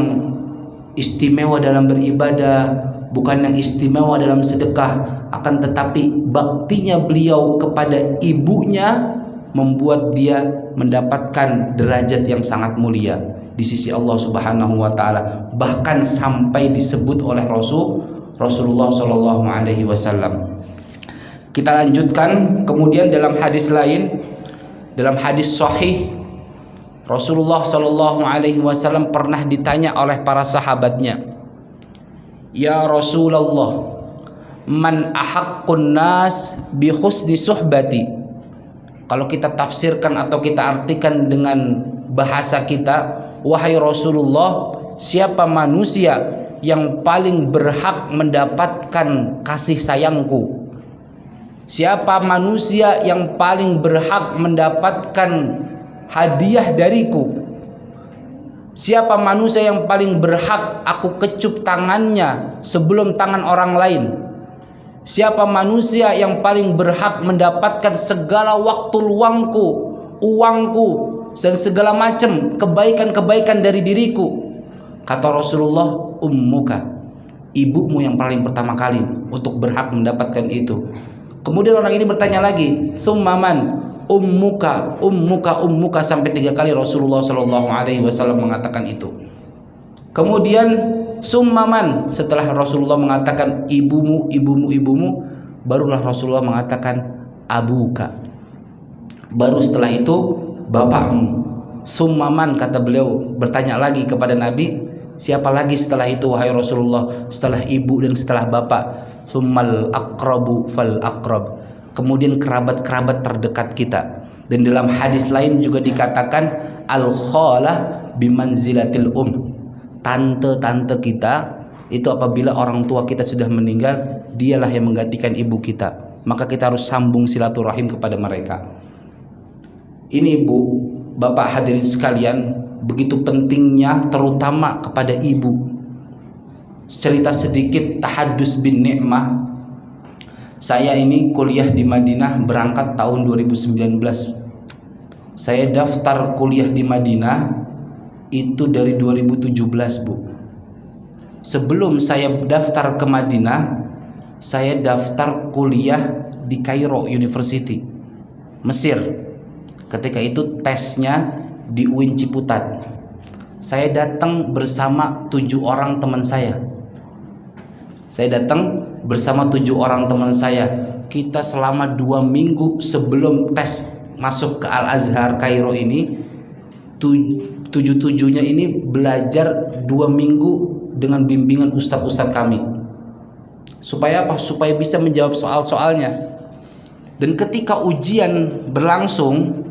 istimewa dalam beribadah, bukan yang istimewa dalam sedekah, akan tetapi baktinya beliau kepada ibunya membuat dia mendapatkan derajat yang sangat mulia di sisi Allah Subhanahu wa taala, bahkan sampai disebut oleh Rasulullah sallallahu alaihi wasallam. Kita lanjutkan. Kemudian dalam hadis lain, dalam hadis sahih, Rasulullah sallallahu alaihi wasallam pernah ditanya oleh para sahabatnya, "Ya Rasulullah, man ahaqqun nas bi husni suhbati?" Kalau kita tafsirkan atau kita artikan dengan bahasa kita, wahai Rasulullah, siapa manusia yang paling berhak mendapatkan kasih sayangku? Siapa manusia yang paling berhak mendapatkan hadiah dariku? Siapa manusia yang paling berhak aku kecup tangannya sebelum tangan orang lain? Siapa manusia yang paling berhak mendapatkan segala waktu luangku, uangku, dan segala macam kebaikan-kebaikan dari diriku? Kata Rasulullah, ummuka, ibumu yang paling pertama kali untuk berhak mendapatkan itu. Kemudian orang ini bertanya lagi, summaman, ummuka, ummuka, ummuka, sampai 3 kali Rasulullah Shallallahu Alaihi Wasallam mengatakan itu. Kemudian summaman, setelah Rasulullah mengatakan ibumu, ibumu, ibumu, barulah Rasulullah mengatakan abuka. Baru setelah itu bapakmu. Summaman, kata beliau, bertanya lagi kepada Nabi, siapa lagi setelah itu wahai Rasulullah, setelah ibu dan setelah bapak? Summal aqrabu fal aqrab. Kemudian kerabat-kerabat terdekat kita. Dan dalam hadis lain juga dikatakan al khalah bimanzilatil tante-tante kita itu apabila orang tua kita sudah meninggal, dialah yang menggantikan ibu kita. Maka kita harus sambung silaturahim kepada mereka. Ini Ibu, Bapak hadirin sekalian, begitu pentingnya terutama kepada ibu. Cerita sedikit tahadus bin ni'mah. Saya ini kuliah di Madinah berangkat tahun 2019. Saya daftar kuliah di Madinah itu dari 2017, Bu. Sebelum saya daftar ke Madinah, saya daftar kuliah di Kairo University, Mesir. Ketika itu tesnya di UIN Ciputat. Saya datang bersama 7 orang teman saya. Kita selama 2 minggu sebelum tes masuk ke Al-Azhar Kairo ini, 7-7-nya ini belajar 2 minggu dengan bimbingan ustadz-ustadz kami. Supaya apa? Supaya bisa menjawab soal-soalnya. Dan ketika ujian berlangsung,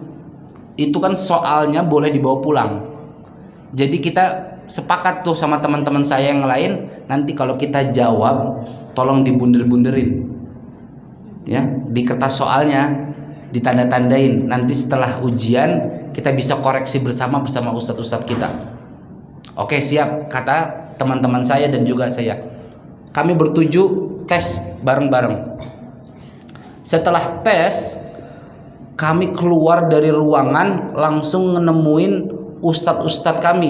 itu kan soalnya boleh dibawa pulang. Jadi kita sepakat tuh sama teman-teman saya yang lain, nanti kalau kita jawab tolong dibunder-bunderin ya, di kertas soalnya ditanda-tandain. Nanti setelah ujian kita bisa koreksi bersama ustadz-ustadz kita. Oke, siap, kata teman-teman saya dan juga saya. Kami bertuju tes bareng-bareng. Setelah tes, kami keluar dari ruangan langsung nemuin ustadz-ustadz kami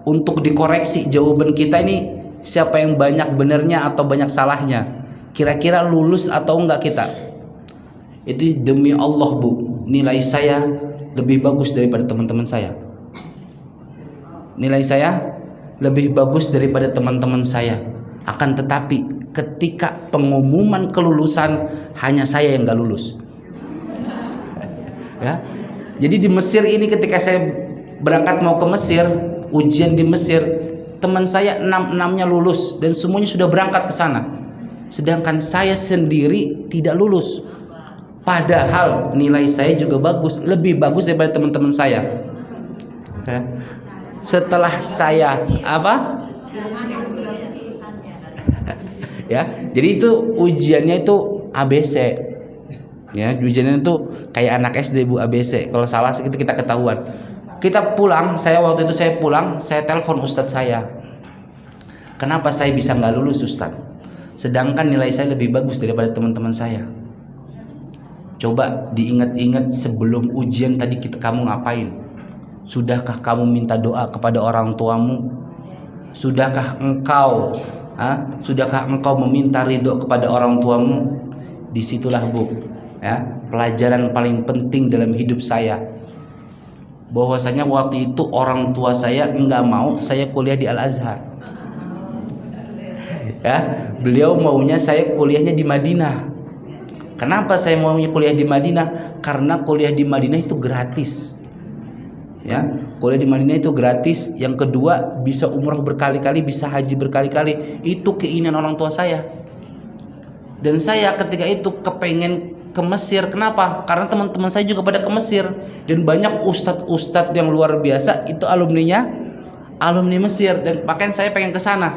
untuk dikoreksi jawaban kita ini, siapa yang banyak benernya atau banyak salahnya, kira-kira lulus atau enggak kita. Itu demi Allah Bu, nilai saya lebih bagus daripada teman-teman saya. Nilai saya lebih bagus daripada teman-teman saya. Akan tetapi ketika pengumuman kelulusan, hanya saya yang enggak lulus ya. Jadi di Mesir ini, ketika saya berangkat mau ke Mesir, ujian di Mesir, teman saya 6-6-nya lulus dan semuanya sudah berangkat ke sana. Sedangkan saya sendiri tidak lulus. Padahal nilai saya juga bagus, lebih bagus daripada teman-teman saya. Setelah saya ya, jadi itu ujiannya itu ABC. Ya, ujiannya itu kayak anak SD Bu, ABC. Kalau salah itu kita ketahuan. Kita pulang, waktu itu saya pulang, saya telepon ustadz saya. Kenapa saya bisa nggak lulus ustadz? Sedangkan nilai saya lebih bagus daripada teman-teman saya. Coba diingat-ingat sebelum ujian tadi kamu ngapain? Sudahkah kamu minta doa kepada orang tuamu? Sudahkah engkau meminta ridho kepada orang tuamu? Disitulah Bu, ya, pelajaran paling penting dalam hidup saya. Bahwasanya waktu itu orang tua saya enggak mau saya kuliah di Al-Azhar. Ya, beliau maunya saya kuliahnya di Madinah. Kenapa saya maunya kuliah di Madinah? Karena kuliah di Madinah itu gratis. Ya, kuliah di Madinah itu gratis. Yang kedua, bisa umroh berkali-kali, bisa haji berkali-kali. Itu keinginan orang tua saya. Dan saya ketika itu kepengen ke Mesir. Kenapa? Karena teman-teman saya juga pada ke Mesir, dan banyak ustadz-ustadz yang luar biasa itu alumni Mesir, dan makanya saya pengen ke sana.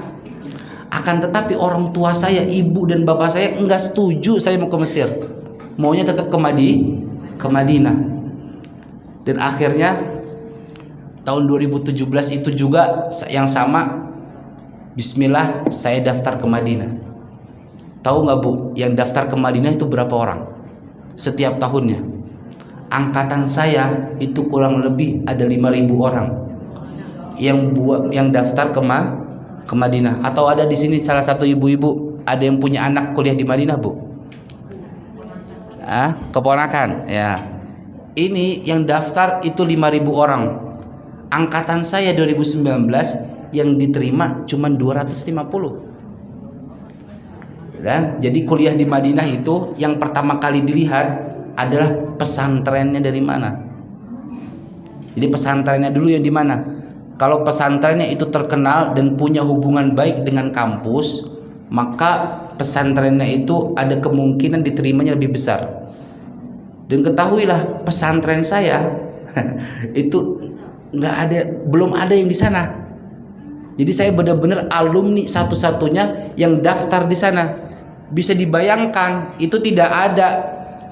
Akan tetapi orang tua saya, ibu dan bapak saya enggak setuju saya mau ke Mesir. Maunya tetap ke Madinah. Dan akhirnya tahun 2017 itu juga yang sama, bismillah saya daftar ke Madinah. Tahu nggak Bu, yang daftar ke Madinah itu berapa orang setiap tahunnya? Angkatan saya itu kurang lebih ada 5.000 orang yang daftar ke Madinah. Atau ada di sini salah satu ibu-ibu ada yang punya anak kuliah di Madinah Bu? Keponakan ya. Ini yang daftar itu 5.000 orang. Angkatan saya 2019 yang diterima cuma 250. Dan jadi kuliah di Madinah itu yang pertama kali dilihat adalah pesantrennya dari mana. Jadi pesantrennya dulu yang di mana. Kalau pesantrennya itu terkenal dan punya hubungan baik dengan kampus, maka pesantrennya itu ada kemungkinan diterimanya lebih besar. Dan ketahuilah pesantren saya itu belum ada yang di sana. Jadi saya benar-benar alumni satu-satunya yang daftar di sana. Bisa dibayangkan itu tidak ada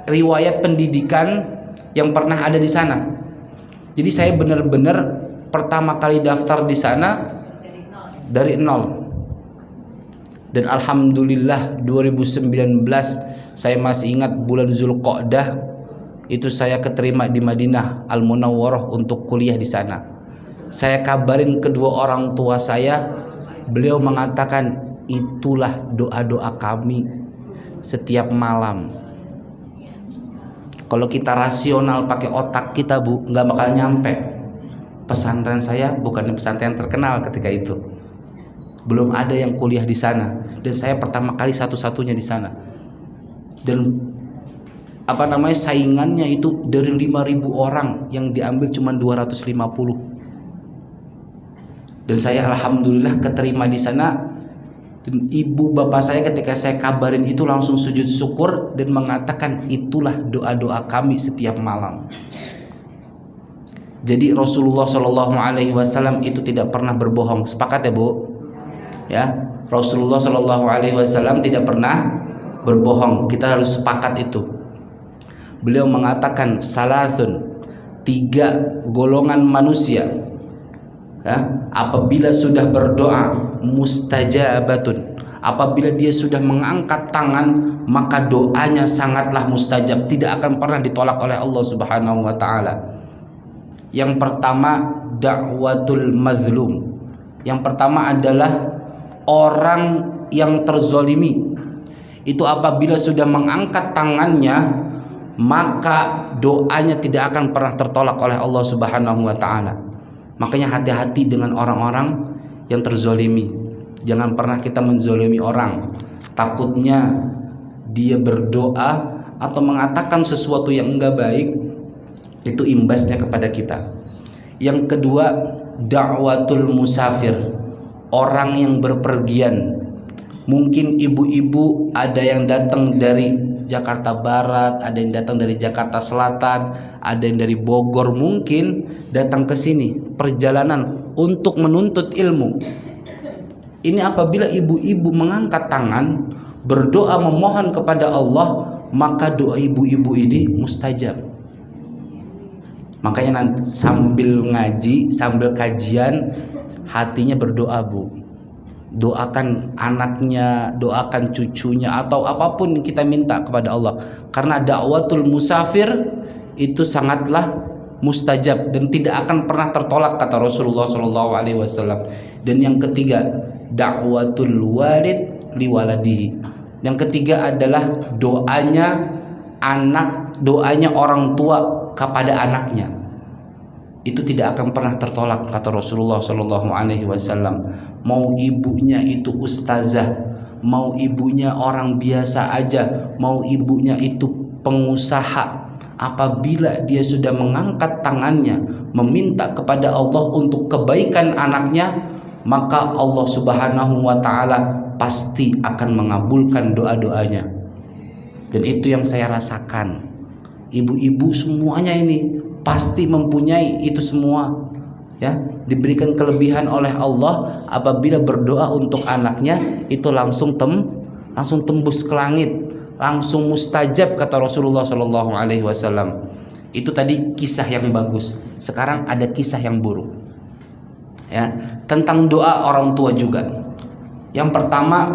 riwayat pendidikan yang pernah ada di sana. Jadi saya benar-benar pertama kali daftar di sana dari nol. Dan alhamdulillah 2019 saya masih ingat bulan Zulqa'dah itu saya keterima di Madinah Al-Munawwarah untuk kuliah di sana. Saya kabarin kedua orang tua saya Beliau mengatakan itulah doa-doa kami setiap malam. Kalau kita rasional pakai otak kita Bu, nggak bakal nyampe. Pesantren saya bukan pesantren terkenal ketika itu. Belum ada yang kuliah di sana, dan saya pertama kali satu-satunya di sana. Dan saingannya itu dari 5.000 orang yang diambil cuma 250. Dan saya alhamdulillah keterima di sana. Dan ibu bapak saya ketika saya kabarin itu langsung sujud syukur dan mengatakan itulah doa-doa kami setiap malam. Jadi Rasulullah Shallallahu Alaihi Wasallam itu tidak pernah berbohong. Sepakat ya Bu? Ya, Rasulullah Shallallahu Alaihi Wasallam tidak pernah berbohong. Kita harus sepakat itu. Beliau mengatakan salasun, 3 golongan manusia, ya, apabila sudah berdoa mustajabatun, apabila dia sudah mengangkat tangan maka doanya sangatlah mustajab, tidak akan pernah ditolak oleh Allah Subhanahu wa taala. Yang pertama da'watul mazlum. Yang pertama adalah orang yang terzolimi. Itu apabila sudah mengangkat tangannya maka doanya tidak akan pernah tertolak oleh Allah Subhanahu wa taala. Makanya hati-hati dengan orang-orang yang terzolimi. Jangan pernah kita menzolimi orang. Takutnya dia berdoa atau mengatakan sesuatu yang enggak baik, itu imbasnya kepada kita. Yang kedua da'watul musafir, orang yang berpergian. Mungkin ibu-ibu ada yang datang dari Jakarta Barat, ada yang datang dari Jakarta Selatan, ada yang dari Bogor, mungkin datang ke sini perjalanan untuk menuntut ilmu. Ini apabila ibu-ibu mengangkat tangan berdoa memohon kepada Allah, maka doa ibu-ibu ini mustajab. Makanya nanti sambil ngaji, sambil kajian, hatinya berdoa Bu. Doakan anaknya, doakan cucunya, atau apapun yang kita minta kepada Allah. Karena da'watul musafir itu sangatlah mustajab dan tidak akan pernah tertolak, kata Rasulullah SAW. Dan yang ketiga da'watul walid liwaladihi. Yang ketiga adalah doanya anak, doanya orang tua kepada anaknya. Itu tidak akan pernah tertolak, kata Rasulullah SAW. Mau ibunya itu ustazah, mau ibunya orang biasa aja, mau ibunya itu pengusaha, apabila dia sudah mengangkat tangannya meminta kepada Allah untuk kebaikan anaknya, maka Allah Subhanahu wa taala pasti akan mengabulkan doa-doanya. Dan itu yang saya rasakan. Ibu-ibu semuanya ini pasti mempunyai itu semua, ya, diberikan kelebihan oleh Allah. Apabila berdoa untuk anaknya itu langsung tembus ke langit, langsung mustajab, kata Rasulullah SAW. Itu tadi kisah yang bagus. Sekarang ada kisah yang buruk, ya, tentang doa orang tua juga. Yang pertama,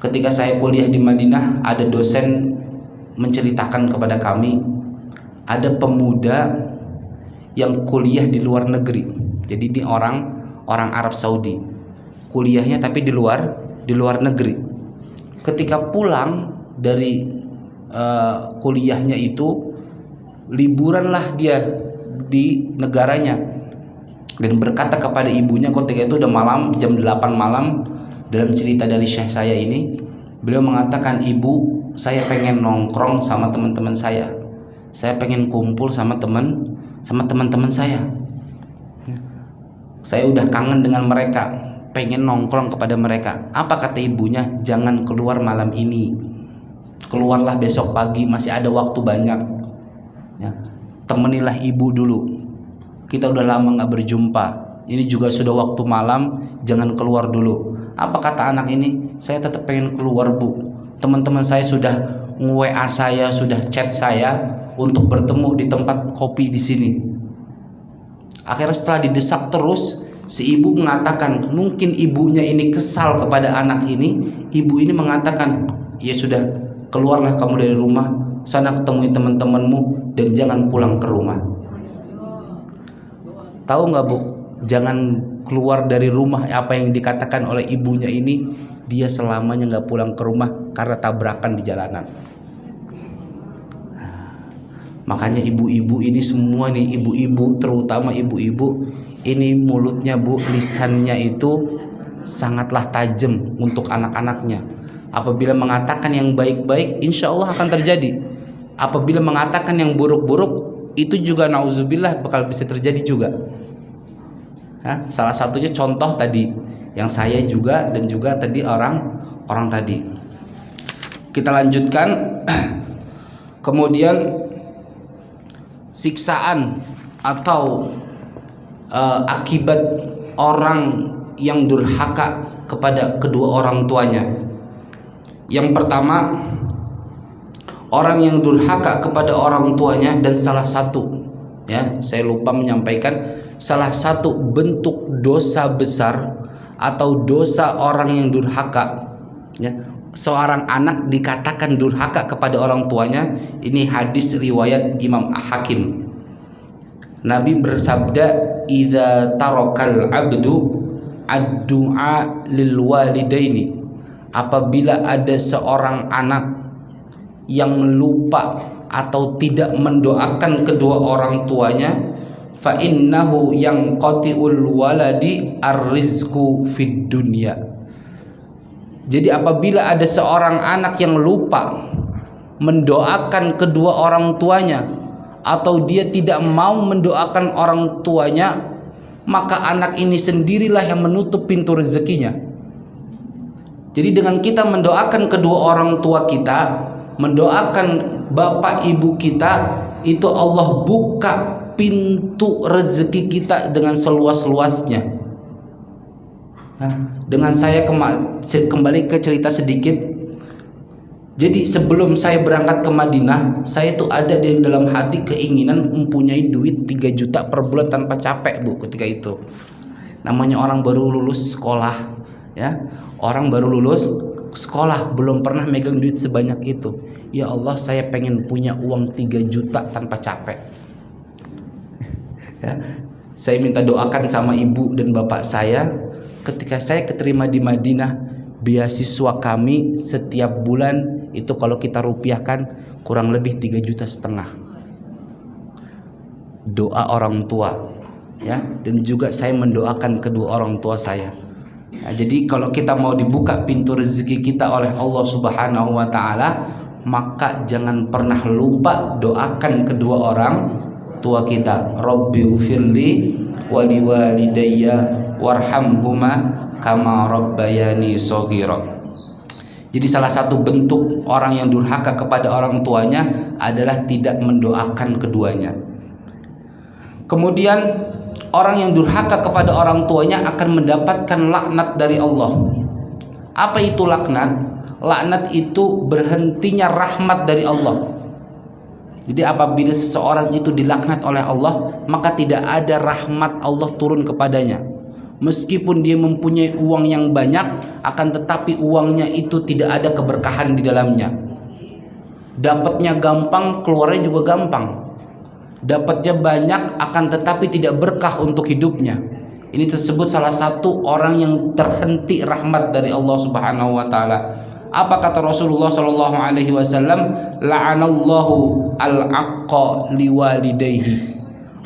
ketika saya kuliah di Madinah, ada dosen menceritakan kepada kami, ada pemuda yang kuliah di luar negeri. Jadi ini orang Arab Saudi, kuliahnya tapi di luar negeri. Ketika pulang dari kuliahnya itu, liburanlah dia di negaranya dan berkata kepada ibunya, ketika itu udah malam, jam 8 malam. Dalam cerita dari syekh saya ini, beliau mengatakan, ibu, saya pengen nongkrong sama teman-teman saya pengen kumpul sama teman-teman saya udah kangen dengan mereka, pengen nongkrong kepada mereka. Apa kata ibunya? Jangan keluar malam ini, keluarlah besok pagi, masih ada waktu banyak, ya, temanilah ibu dulu, kita udah lama nggak berjumpa, ini juga sudah waktu malam, jangan keluar dulu. Apa kata anak ini? Saya tetap pengen keluar Bu, teman-teman saya sudah nge-WA saya, sudah chat saya untuk bertemu di tempat kopi di sini. Akhirnya setelah didesak terus, si ibu mengatakan, mungkin ibunya ini kesal kepada anak ini. Ibu ini mengatakan, ya sudah, keluarlah kamu dari rumah, sana ketemui teman-temanmu dan jangan pulang ke rumah. Tahu nggak Bu, jangan keluar dari rumah. Apa yang dikatakan oleh ibunya ini, dia selamanya nggak pulang ke rumah karena tabrakan di jalanan. Makanya ibu-ibu ini semua nih, ibu-ibu terutama ibu-ibu ini mulutnya bu, lisannya itu sangatlah tajam untuk anak-anaknya. Apabila mengatakan yang baik-baik, insya Allah akan terjadi. Apabila mengatakan yang buruk-buruk, itu juga nauzubillah bakal bisa terjadi juga. Salah satunya contoh tadi yang saya juga dan juga tadi orang tadi. Kita lanjutkan. Kemudian siksaan atau akibat orang yang durhaka kepada kedua orang tuanya. Yang pertama, orang yang durhaka kepada orang tuanya, dan salah satu, ya saya lupa menyampaikan, salah satu bentuk dosa besar atau dosa orang yang durhaka, ya, seorang anak dikatakan durhaka kepada orang tuanya. Ini hadis riwayat Imam Hakim. Nabi bersabda, "Idza tarakal abdu ad-du'a lil walidaini." Apabila ada seorang anak yang lupa atau tidak mendoakan kedua orang tuanya, fa innahu yanqati'ul waladi ar-rizqu fid dunya. Jadi apabila ada seorang anak yang lupa mendoakan kedua orang tuanya, atau dia tidak mau mendoakan orang tuanya, maka anak ini sendirilah yang menutup pintu rezekinya. Jadi dengan kita mendoakan kedua orang tua kita, mendoakan bapak ibu kita, itu Allah buka pintu rezeki kita dengan seluas-luasnya. Dengan saya kembali ke cerita sedikit. Jadi sebelum saya berangkat ke Madinah, saya itu ada di dalam hati keinginan mempunyai duit 3 juta per bulan tanpa capek bu, ketika itu. Namanya orang baru lulus sekolah, ya, orang baru lulus sekolah, belum pernah megang duit sebanyak itu. Ya Allah, saya pengen punya uang 3 juta tanpa capek. Ya, saya minta doakan sama ibu dan bapak saya. Ketika saya keterima di Madinah, beasiswa kami setiap bulan itu kalau kita rupiahkan kurang lebih 3,5 juta. Doa orang tua, ya, dan juga saya mendoakan kedua orang tua saya. Nah, jadi kalau kita mau dibuka pintu rezeki kita oleh Allah Subhanahu wa taala, maka jangan pernah lupa doakan kedua orang tua kita. Rabbighfirli wa liwalidayya warhamhuma kama rabbayani shaghira. Jadi salah satu bentuk orang yang durhaka kepada orang tuanya adalah tidak mendoakan keduanya. Kemudian orang yang durhaka kepada orang tuanya akan mendapatkan laknat dari Allah. Apa itu laknat? Laknat itu berhentinya rahmat dari Allah. Jadi apabila seseorang itu dilaknat oleh Allah, maka tidak ada rahmat Allah turun kepadanya. Meskipun dia mempunyai uang yang banyak, akan tetapi uangnya itu tidak ada keberkahan di dalamnya. Dapatnya gampang, keluarnya juga gampang. Dapatnya banyak, akan tetapi tidak berkah untuk hidupnya. Ini tersebut salah satu orang yang terhenti rahmat dari Allah Subhanahu wa taala. Apa kata Rasulullah sallallahu alaihi wasallam? La'anallahu al-aqqa liwalidayhi.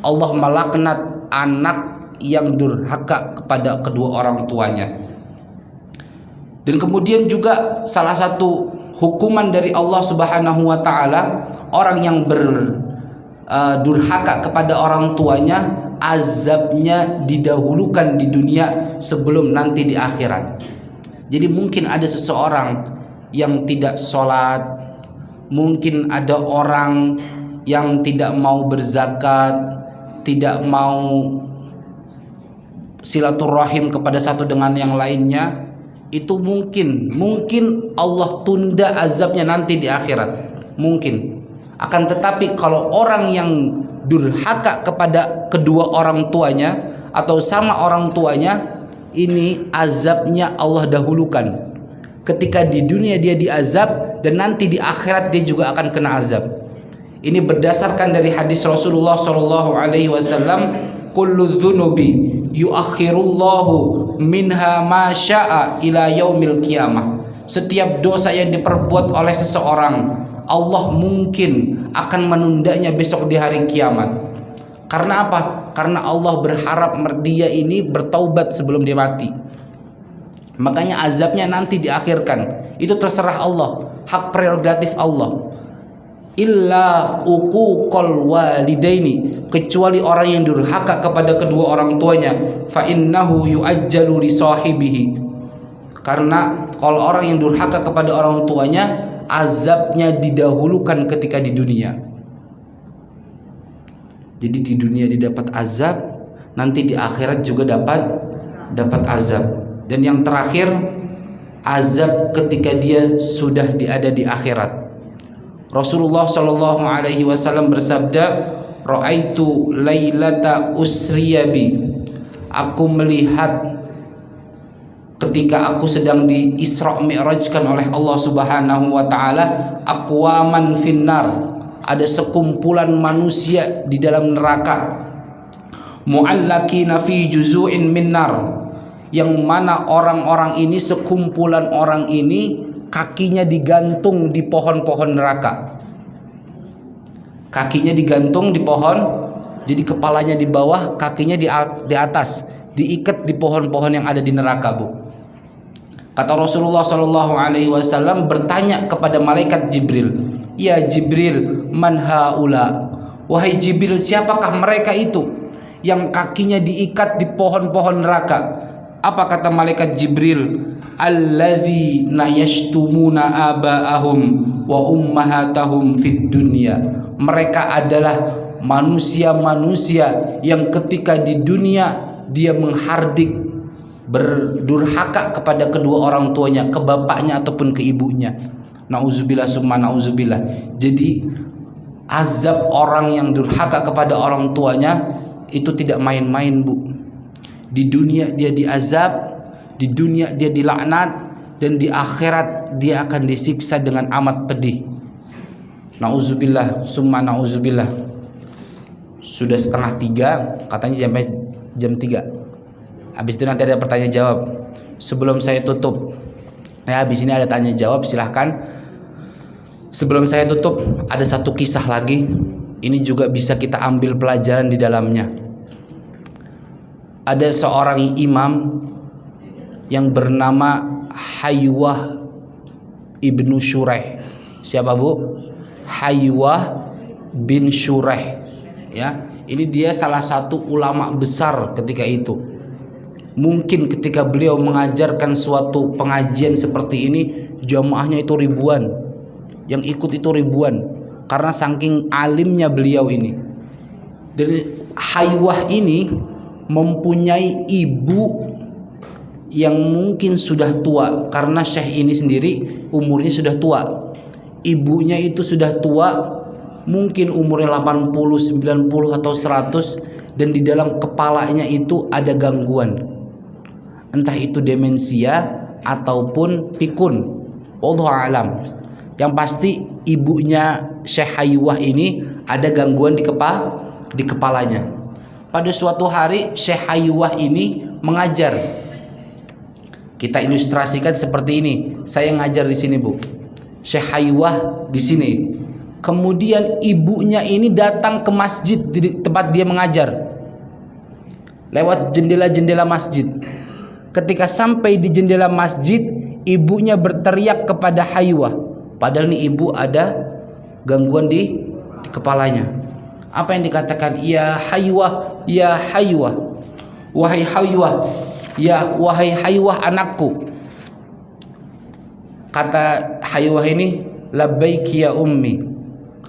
Allah melaknat anak yang durhaka kepada kedua orang tuanya. Dan kemudian juga salah satu hukuman dari Allah Subhanahu wa taala, orang yang durhaka kepada orang tuanya, azabnya didahulukan di dunia sebelum nanti di akhirat. Jadi mungkin ada seseorang yang tidak sholat, mungkin ada orang yang tidak mau berzakat, tidak mau silaturahim kepada satu dengan yang lainnya. Itu mungkin Allah tunda azabnya nanti di akhirat, mungkin. Akan tetapi kalau orang yang durhaka kepada kedua orang tuanya atau sama orang tuanya, ini azabnya Allah dahulukan. Ketika di dunia dia diazab, dan nanti di akhirat dia juga akan kena azab. Ini berdasarkan dari hadis Rasulullah SAW, kullu dzunubi yuakhirullahu minha ma syaa ila yaumil qiyamah. Setiap dosa yang diperbuat oleh seseorang, Allah mungkin akan menundanya besok di hari kiamat. Karena apa? Karena Allah berharap dia ini bertaubat sebelum dia mati. Makanya azabnya nanti diakhirkan. Itu terserah Allah, hak prerogatif Allah. Illa uquqal walidaini, kecuali orang yang durhaka kepada kedua orang tuanya, fa innahu yuajjalu li sahibihi. Karena kalau orang yang durhaka kepada orang tuanya, azabnya didahulukan ketika di dunia. Jadi di dunia dia dapat azab, nanti di akhirat juga dapat azab. Dan yang terakhir, azab ketika dia sudah ada di akhirat. Rasulullah Shallallahu Alaihi Wasallam bersabda, "Ra'aitu lailata usriyabi." Aku melihat ketika aku sedang di Isra Mi'rajkan oleh Allah Subhanahu Wa Taala, aqwaman finnar, ada sekumpulan manusia di dalam neraka, mu'allaqina fi juzu'in minnar, yang mana orang-orang ini, sekumpulan orang ini kakinya digantung di pohon-pohon neraka. Kakinya digantung di pohon, jadi kepalanya di bawah, kakinya di atas, diikat di pohon-pohon yang ada di neraka, Bu. Kata Rasulullah Shallallahu Alaihi Wasallam bertanya kepada malaikat Jibril, "Ya Jibril, man haula?" Wahai Jibril, siapakah mereka itu yang kakinya diikat di pohon-pohon neraka? Apa kata malaikat Jibril? Alladzina yashtumuna aba'ahum wa ummahatahum fid dunya. Mereka adalah manusia-manusia yang ketika di dunia dia menghardik, berdurhaka kepada kedua orang tuanya, ke bapaknya ataupun ke ibunya. Nauzubillah summa nauzubillah. Jadi azab orang yang durhaka kepada orang tuanya itu tidak main-main, Bu. Di dunia dia diazab, di dunia dia dilaknat, dan di akhirat dia akan disiksa dengan amat pedih. Nauzubillah summa nauzubillah. Sudah 2:30, katanya sampai jam 3. Habis itu nanti ada pertanyaan jawab. Sebelum saya tutup, habis ini ada tanya jawab, silahkan. Sebelum saya tutup, ada satu kisah lagi. Ini juga bisa kita ambil pelajaran di dalamnya. Ada seorang imam yang bernama Haywah ibnu Shuraih. Siapa, Bu? Haywah bin Shuraih. Ya, ini dia salah satu ulama besar ketika itu. Mungkin ketika beliau mengajarkan suatu pengajian seperti ini, jamaahnya itu ribuan, yang ikut itu ribuan, karena saking alimnya beliau ini. Dan Haywah ini mempunyai ibu yang mungkin sudah tua, karena syekh ini sendiri umurnya sudah tua. Ibunya itu sudah tua, mungkin umurnya 80, 90 atau 100, dan di dalam kepalanya itu ada gangguan. Entah itu demensia ataupun pikun. Wallahu a'lam. Yang pasti ibunya Syekh Haywah ini ada gangguan di kepalanya. Pada suatu hari Syekh Haywah ini mengajar. Kita ilustrasikan seperti ini. Saya ngajar di sini, Bu. Syekh Haywah di sini. Kemudian ibunya ini datang ke masjid di tempat dia mengajar. Lewat jendela-jendela masjid. Ketika sampai di jendela masjid, ibunya berteriak kepada Haywah. Padahal nih ibu ada gangguan di kepalanya. Apa yang dikatakan? Ya Haywah, ya Haywah, wahai Haywah, ya wahai Haywah anakku. Kata Haywah ini, labbaiki ya ummi,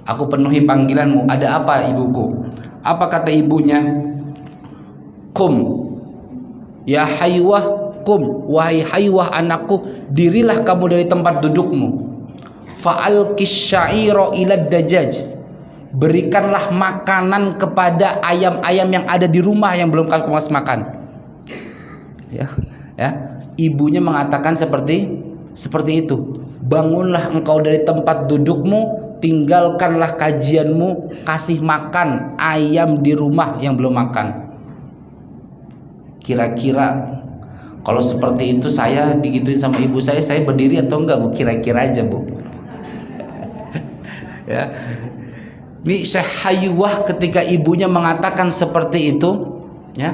aku penuhi panggilanmu. Ada apa ibuku? Apa kata ibunya? Kum ya Haywah, kum, wahai Haywah anakku, dirilah kamu dari tempat dudukmu. Fa'alqis sya'ira ilad dajaj, berikanlah makanan kepada ayam-ayam yang ada di rumah yang belum kamu makan. Ya, ibunya mengatakan seperti itu. Bangunlah engkau dari tempat dudukmu, tinggalkanlah kajianmu, kasih makan ayam di rumah yang belum makan. Kira-kira kalau seperti itu saya digituin sama ibu saya berdiri atau enggak Bu? Kira-kira aja Bu. Ya. Ini Syekh Haywah ketika ibunya mengatakan seperti itu, ya.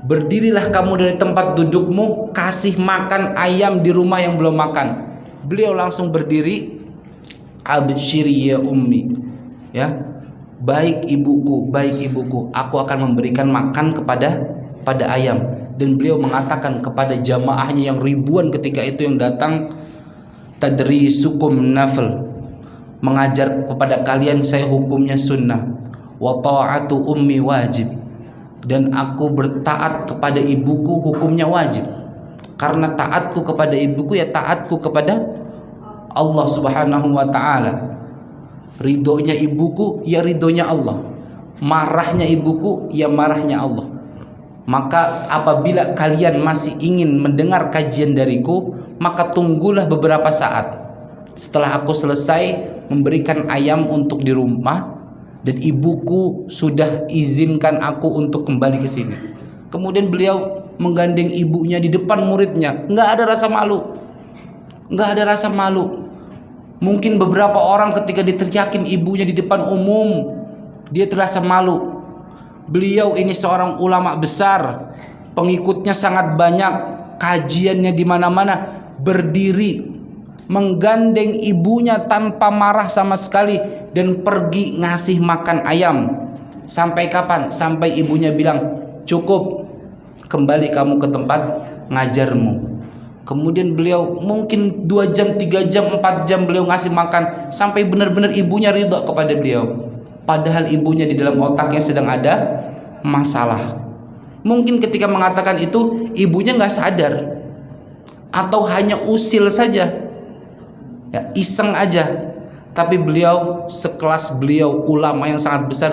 Berdirilah kamu dari tempat dudukmu, kasih makan ayam di rumah yang belum makan. Beliau langsung berdiri, absyiri ya ummi. Ya. Baik ibuku, aku akan memberikan makan pada ayam. Dan beliau mengatakan kepada jamaahnya yang ribuan ketika itu yang datang, tadrisukum nafl, mengajar kepada kalian saya hukumnya sunnah, wa ta'atu ummi wajib, dan aku bertaat kepada ibuku hukumnya wajib. Karena taatku kepada ibuku ya taatku kepada Allah Subhanahu wa taala. Ridhonya ibuku ya ridhonya Allah, marahnya ibuku ya marahnya Allah. Maka apabila kalian masih ingin mendengar kajian dariku, maka tunggulah beberapa saat setelah aku selesai memberikan ayam untuk di rumah dan ibuku sudah izinkan aku untuk kembali ke sini. Kemudian beliau menggandeng ibunya di depan muridnya, nggak ada rasa malu, nggak ada rasa malu. Mungkin beberapa orang ketika diteriakin ibunya di depan umum, dia terasa malu. Beliau ini seorang ulama besar, pengikutnya sangat banyak, kajiannya di mana-mana, berdiri menggandeng ibunya tanpa marah sama sekali dan pergi ngasih makan ayam. Sampai kapan? Sampai ibunya bilang, cukup, kembali kamu ke tempat ngajarmu. Kemudian beliau mungkin 2 jam, 3 jam, 4 jam beliau ngasih makan sampai benar-benar ibunya ridho kepada beliau. Padahal ibunya di dalam otaknya sedang ada masalah. Mungkin ketika mengatakan itu ibunya nggak sadar atau hanya usil saja, ya, iseng aja. Tapi beliau sekelas beliau ulama yang sangat besar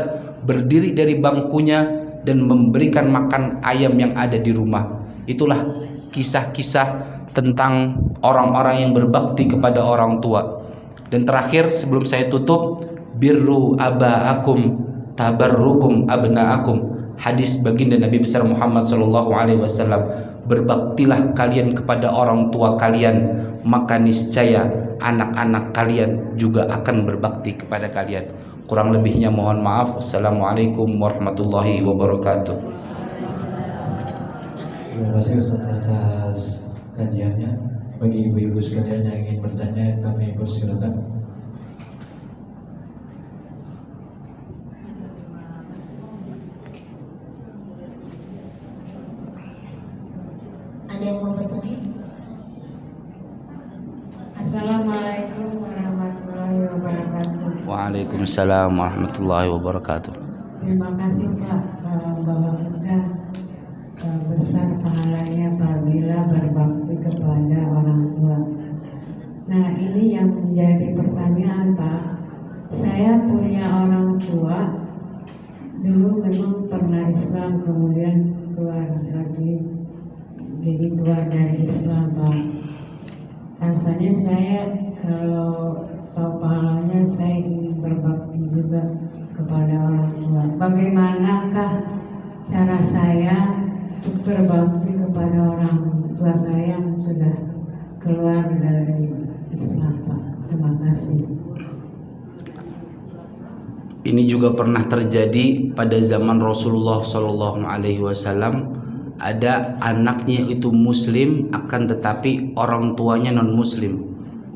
berdiri dari bangkunya dan memberikan makan ayam yang ada di rumah. Itulah kisah-kisah tentang orang-orang yang berbakti kepada orang tua. Dan terakhir sebelum saya tutup, birru abaakum tabarrukum abnaakum. Hadis baginda Nabi besar Muhammad SAW, berbaktilah kalian kepada orang tua kalian, maka niscaya anak-anak kalian juga akan berbakti kepada kalian. Kurang lebihnya mohon maaf. Wassalamualaikum warahmatullahi wabarakatuh. Terima kasih Ustaz atas kajiannya. Bagi ibu-ibu sekalian yang ingin bertanya, kami persilakan. Ada yang mau bertanya? Assalamualaikum warahmatullahi wabarakatuh. Waalaikumsalam warahmatullahi wabarakatuh. Terima kasih Pak, bahwa kita besar pahalanya apabila berbakti kepada orang tua. Nah, ini yang menjadi pertanyaan Pak. Saya punya orang tua, dulu memang pernah Islam, kemudian keluar lagi, jadi keluar dari Islam Pak. Rasanya saya kalau tahu pahalanya, saya ingin berbakti juga kepada orang tua. Bagaimanakah cara saya untuk berbakti kepada orang tua saya yang sudah keluar dari Islam Pak? Terima kasih. Ini juga pernah terjadi pada zaman Rasulullah SAW. Ada anaknya itu muslim, akan tetapi orang tuanya non muslim.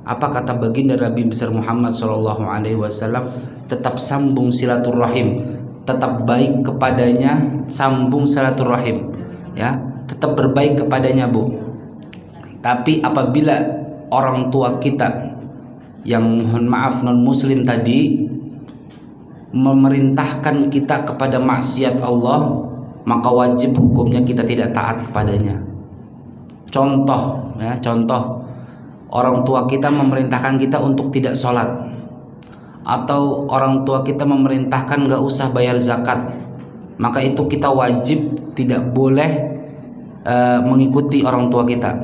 Apa kata baginda Nabi besar Muhammad SAW? Tetap sambung silaturahim, tetap baik kepadanya, sambung silaturahim, ya, tetap berbaik kepadanya Bu. Tapi apabila orang tua kita yang mohon maaf non muslim tadi memerintahkan kita kepada maksiat Allah, maka wajib hukumnya kita tidak taat kepadanya. Contoh, ya, contoh orang tua kita memerintahkan kita untuk tidak sholat, atau orang tua kita memerintahkan gak usah bayar zakat, maka itu kita wajib tidak boleh mengikuti orang tua kita.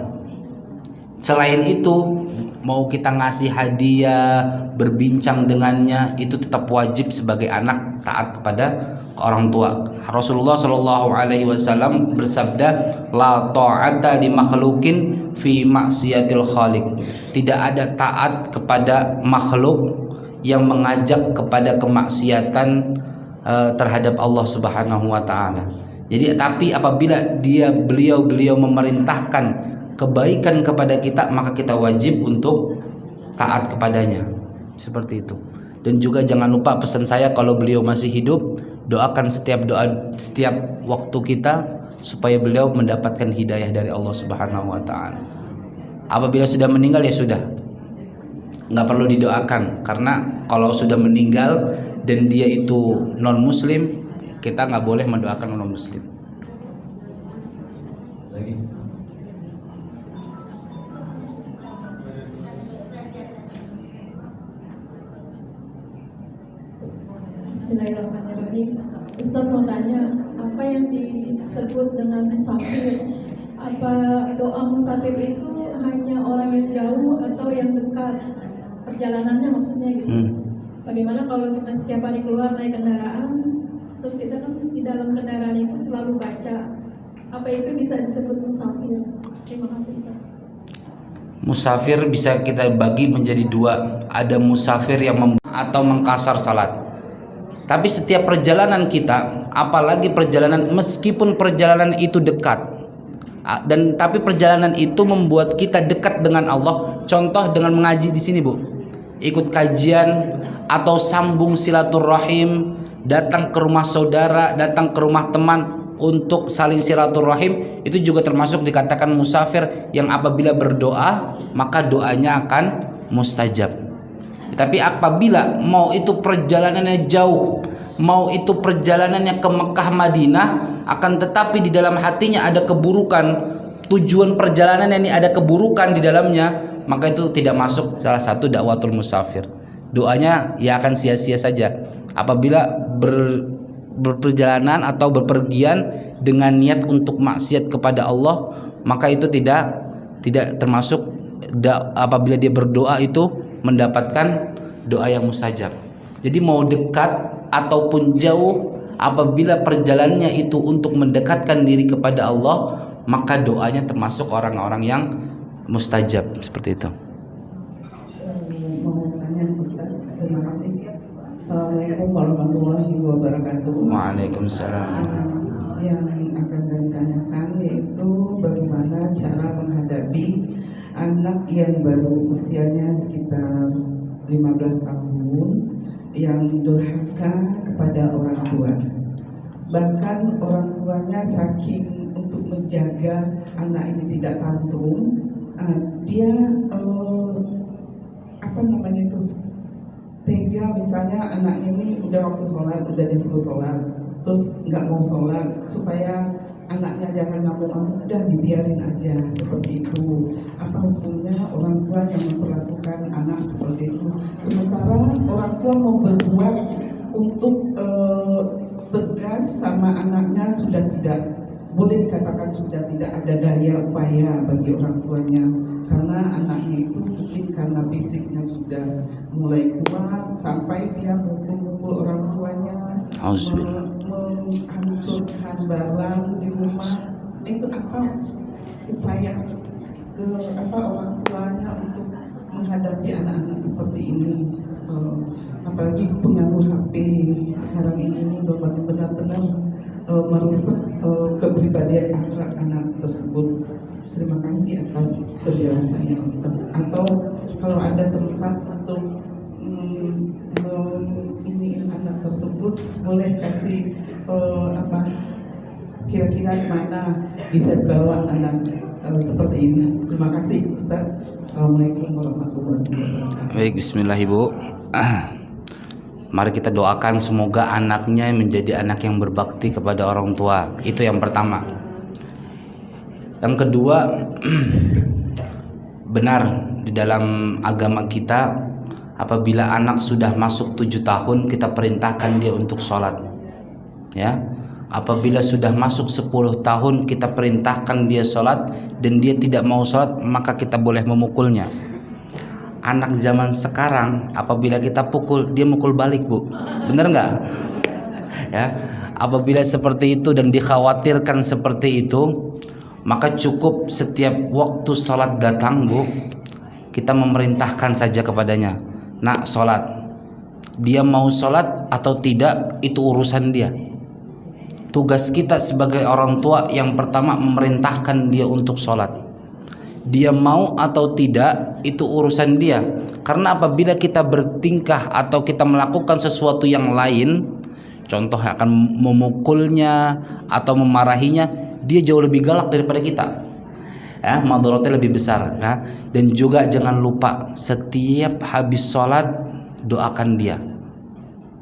Selain itu, mau kita ngasih hadiah, berbincang dengannya, itu tetap wajib sebagai anak taat kepada orang tua. Rasulullah Shallallahu Alaihi Wasallam bersabda, la ta'ata li makhlukin fi maksiatil khaliq. Tidak ada taat kepada makhluk yang mengajak kepada kemaksiatan terhadap Allah Subhanahu wa taala. Jadi tapi apabila beliau memerintahkan kebaikan kepada kita, maka kita wajib untuk taat kepadanya. Seperti itu. Dan juga jangan lupa pesan saya, kalau beliau masih hidup, doakan setiap waktu kita supaya beliau mendapatkan hidayah dari Allah Subhanahu wa taala. Apabila sudah meninggal ya sudah, nggak perlu didoakan, karena kalau sudah meninggal dan dia itu non muslim, kita nggak boleh mendoakan non muslim. Lagi. Bismillahirrahmanirrahim. Ustaz mau tanya, apa yang disebut dengan musafir? Apa doa musafir itu hanya orang yang jauh atau yang dekat? Perjalanannya maksudnya gitu. Bagaimana kalau kita setiap hari keluar naik kendaraan, terus kita kan di dalam kendaraan itu selalu baca, apa itu bisa disebut musafir? Terima kasih Ustaz. Musafir bisa kita bagi menjadi dua. Ada musafir yang atau mengkasar salat. Tapi setiap perjalanan kita, apalagi perjalanan, meskipun perjalanan itu dekat, dan tapi perjalanan itu membuat kita dekat dengan Allah. Contoh dengan mengaji di sini, Bu. Ikut kajian atau sambung silaturahim, datang ke rumah saudara, datang ke rumah teman untuk saling silaturahim, itu juga termasuk dikatakan musafir yang apabila berdoa maka doanya akan mustajab. Tapi apabila mau itu perjalanannya jauh, mau itu perjalanannya ke Mekah Madinah, akan tetapi di dalam hatinya ada keburukan, tujuan perjalanan ini ada keburukan di dalamnya, maka itu tidak masuk salah satu dakwatul musafir. Doanya ya akan sia-sia saja. Apabila berperjalanan atau berpergian dengan niat untuk maksiat kepada Allah, maka itu tidak termasuk apabila dia berdoa itu mendapatkan doa yang mustajab. Jadi mau dekat ataupun jauh, apabila perjalanannya itu untuk mendekatkan diri kepada Allah, maka doanya termasuk orang-orang yang mustajab. Seperti itu. Mau tanya Ustaz, terima kasih. Assalamualaikum warahmatullahi wabarakatuh. Waalaikumsalam. Yang akan saya tanyakan yaitu bagaimana cara menghadapi anak yang baru usianya sekitar 15 tahun yang durhaka kepada orang tua. Bahkan orang tuanya saking untuk menjaga anak ini tidak tantrum, dia tega, misalnya anak ini udah waktu sholat, udah disuruh sholat, terus nggak mau sholat supaya anaknya jangan ngamuk-ngamuk, udah dibiarin aja seperti itu. Apa hukumnya orang tua yang memperlakukan anak seperti itu? Sementara orang tua mau berbuat untuk tegas sama anaknya sudah tidak, boleh dikatakan sudah tidak ada daya upaya bagi orang tuanya, karena anaknya itu mungkin karena fisiknya sudah mulai kuat sampai dia mukul-mukul orang tuanya, menghancurkan barang di rumah. Itu apa upaya orang tuanya untuk menghadapi anak-anak seperti ini? Apalagi pengaruh HP sekarang ini benar-benar merusak kepribadian akhlak anak tersebut. Terima kasih atas penjelasannya Ustaz. Atau kalau ada tempat untuk ini anak tersebut, boleh kasih kira-kira mana bisa bawa anak seperti ini. Terima kasih Ustaz. Assalamualaikum warahmatullahi wabarakatuh. Baik, bismillah Ibu. Mari kita doakan semoga anaknya menjadi anak yang berbakti kepada orang tua. Itu yang pertama. Yang kedua, benar di dalam agama kita, apabila anak sudah masuk 7 tahun kita perintahkan dia untuk sholat. Ya, apabila sudah masuk 10 tahun kita perintahkan dia sholat dan dia tidak mau sholat, maka kita boleh memukulnya. Anak zaman sekarang apabila kita pukul, dia mukul balik, Bu. Bener nggak? Ya, apabila seperti itu dan dikhawatirkan seperti itu, maka cukup setiap waktu sholat datang, Bu, kita memerintahkan saja kepadanya, nak sholat. Dia mau sholat atau tidak, itu urusan dia. Tugas kita sebagai orang tua yang pertama memerintahkan dia untuk sholat. Dia mau atau tidak, itu urusan dia. Karena apabila kita bertingkah atau kita melakukan sesuatu yang lain, contoh akan memukulnya atau memarahinya, dia jauh lebih galak daripada kita. Ya, madharatnya lebih besar. Ya. Dan juga jangan lupa setiap habis sholat doakan dia.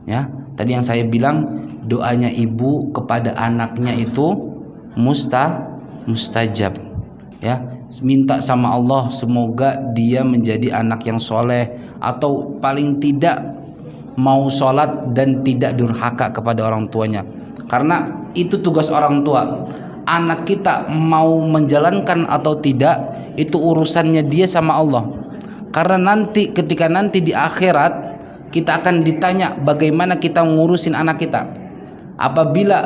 Ya, tadi yang saya bilang doanya ibu kepada anaknya itu mustajab. Ya, minta sama Allah semoga dia menjadi anak yang soleh, atau paling tidak mau sholat dan tidak durhaka kepada orang tuanya. Karena itu tugas orang tua. Anak kita mau menjalankan atau tidak, itu urusannya dia sama Allah. Karena nanti ketika nanti di akhirat kita akan ditanya bagaimana kita ngurusin anak kita. Apabila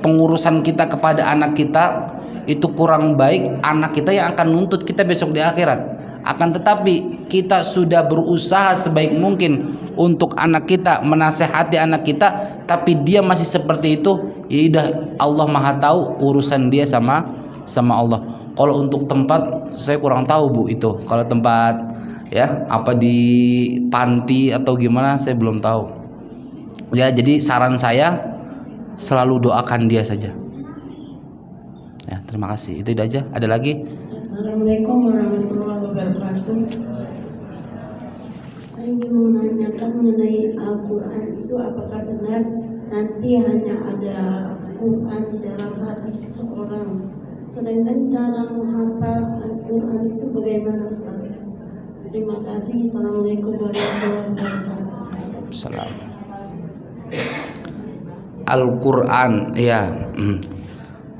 pengurusan kita kepada anak kita itu kurang baik, anak kita yang akan nuntut kita besok di akhirat. Akan tetapi kita sudah berusaha sebaik mungkin untuk anak kita, menasehati anak kita, tapi dia masih seperti itu, ya udah, Allah Maha tahu, urusan dia sama Allah. Kalau untuk tempat saya kurang tahu, Bu, itu. Kalau tempat ya apa di panti atau gimana saya belum tahu. Ya, jadi saran saya selalu doakan dia saja. Ya, terima kasih. Itu aja. Ada lagi? Assalamualaikum warahmatullahi wabarakatuh. Saya ingin menanyakan mengenai Al-Quran itu, apakah benar nanti hanya ada Quran di dalam hati seseorang, sedangkan cara menghafal Al-Quran itu bagaimana, Ustaz? Terima kasih. Assalamualaikum warahmatullahi wabarakatuh. Salam. Al-Quran, ya.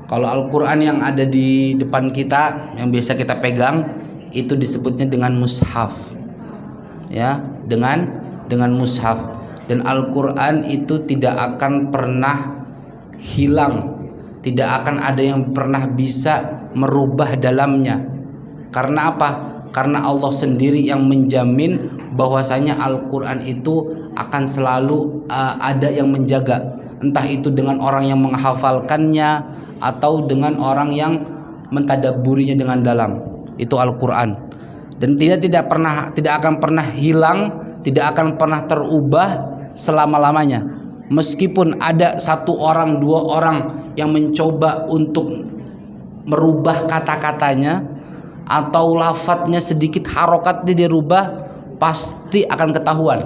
Kalau Al-Quran yang ada di depan kita, yang biasa kita pegang, itu disebutnya dengan mushaf. Ya, dengan mushaf. Dan Al-Quran itu tidak akan pernah hilang, tidak akan ada yang pernah bisa merubah dalamnya. Karena apa? Karena Allah sendiri yang menjamin bahwasanya Al-Quran itu akan selalu ada yang menjaga. Entah itu dengan orang yang menghafalkannya atau dengan orang yang mentadabburinya dengan dalam. Itu Al-Quran. Dan tidak akan pernah hilang, tidak akan pernah terubah selama-lamanya. Meskipun ada satu orang, dua orang yang mencoba untuk merubah kata-katanya atau lafadznya sedikit, harokatnya dirubah, pasti akan ketahuan.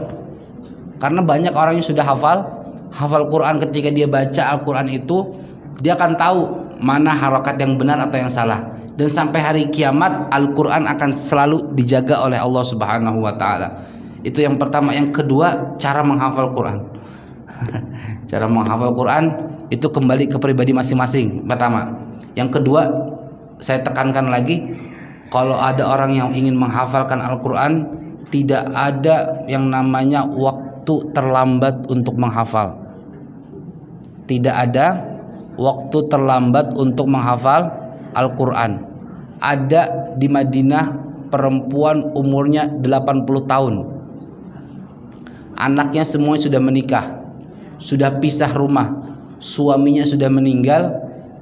Karena banyak orang yang sudah hafal Quran, ketika dia baca Al-Quran itu, dia akan tahu mana harokat yang benar atau yang salah. Dan sampai hari kiamat Al-Quran akan selalu dijaga oleh Allah Subhanahu wa ta'ala. Itu yang pertama. Yang kedua, cara menghafal Quran. Cara menghafal Quran itu kembali ke pribadi masing-masing, pertama. Yang kedua, saya tekankan lagi, kalau ada orang yang ingin menghafalkan Al-Quran, tidak ada yang namanya waktu terlambat untuk menghafal. Tidak ada waktu terlambat untuk menghafal Al-Quran. Ada di Madinah perempuan umurnya 80 tahun. Anaknya semuanya sudah menikah, sudah pisah rumah, suaminya sudah meninggal,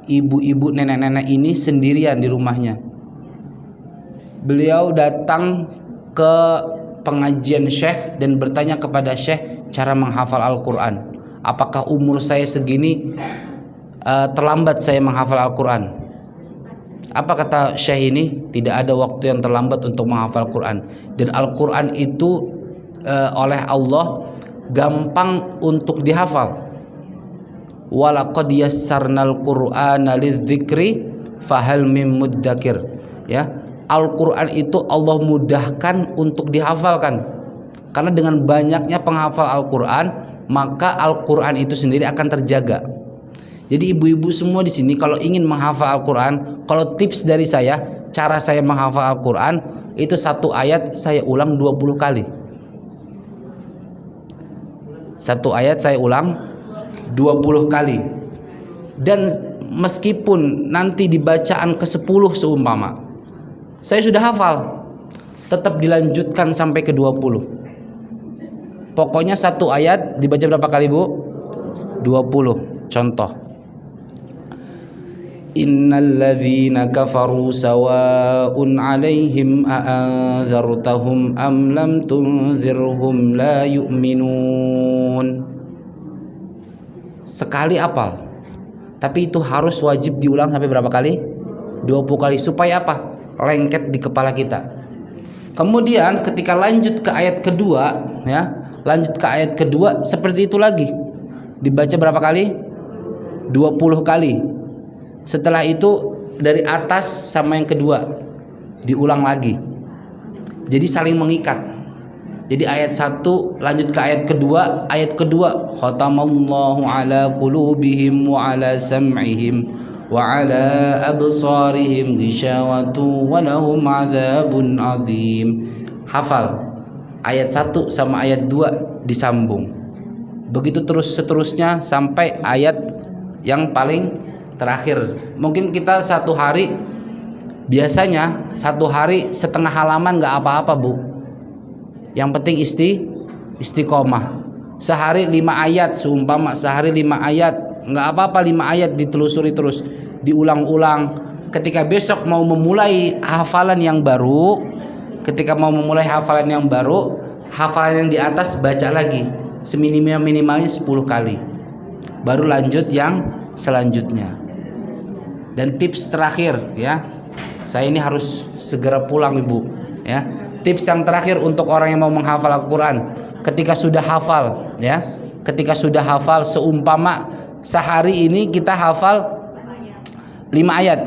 ibu-ibu nenek-nenek ini sendirian di rumahnya. Beliau datang ke pengajian Syekh dan bertanya kepada Syekh cara menghafal Al-Quran. Apakah umur saya segini terlambat saya menghafal Al-Quran? Apa kata Syekh ini? Tidak ada waktu yang terlambat untuk menghafal Quran. Dan Al-Quran itu oleh Allah gampang untuk dihafal. Walaqad yassarnal Qur'ana lidzikri fahal mim muddakir. Ya, Al-Quran itu Allah mudahkan untuk dihafalkan. Karena dengan banyaknya penghafal Al-Quran, maka Al-Quran itu sendiri akan terjaga. Jadi ibu-ibu semua di sini kalau ingin menghafal Al-Quran, kalau tips dari saya, cara saya menghafal Al-Quran, itu satu ayat saya ulang 20 kali. Satu ayat saya ulang 20 kali. Dan meskipun nanti di bacaan ke-10 seumpama saya sudah hafal, tetap dilanjutkan sampai ke 20. Pokoknya satu ayat dibaca berapa kali, Bu? 20. Contoh, Innal ladzina kafaru sawa'un 'alaihim a'anzartahum am lam tunzirhum la yu'minun. Sekali apal, tapi itu harus wajib diulang sampai berapa kali? 20 kali. Supaya apa? Lengket di kepala kita. Kemudian ketika lanjut ke ayat kedua, ya, lanjut ke ayat kedua seperti itu lagi. Dibaca berapa kali? 20 kali. Setelah itu dari atas sama yang kedua diulang lagi. Jadi saling mengikat. Jadi ayat 1 lanjut ke ayat kedua khatamallahu ala qulubihim wa ala sam'ihim wa ala absarihim ghishawatu wa lahum adzabun adzim. Hafal. Ayat 1 sama ayat 2 disambung. Begitu terus seterusnya sampai ayat yang paling terakhir. Mungkin kita satu hari, biasanya satu hari setengah halaman nggak apa-apa, Bu. Yang penting istiqomah. Sehari 5 ayat, seumpama sehari 5 ayat, nggak apa-apa 5 ayat ditelusuri terus, diulang-ulang. Ketika besok mau memulai hafalan yang baru, hafalan yang di atas baca lagi seminimal-minimalnya 10 kali. Baru lanjut yang selanjutnya. Dan tips terakhir, ya, saya ini harus segera pulang, Ibu, ya. Tips yang terakhir untuk orang yang mau menghafal Al-Quran, ketika sudah hafal, ya, ketika sudah hafal, seumpama sehari ini kita hafal 5 ayat,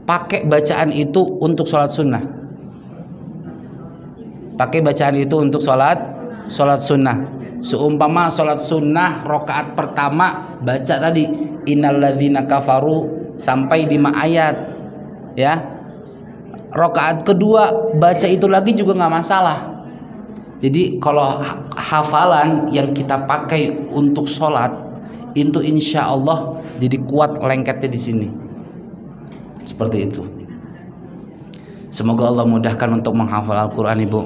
pakai bacaan itu untuk sholat sunnah. Pakai bacaan itu untuk sholat sunnah. Seumpama sholat sunnah rakaat pertama baca tadi innal ladzina kafaru sampai 5 ayat, ya. Rakaat kedua baca itu lagi juga nggak masalah. Jadi kalau hafalan yang kita pakai untuk sholat itu insya Allah jadi kuat lengketnya di sini. Seperti itu. Semoga Allah mudahkan untuk menghafal Al-Quran, Ibu,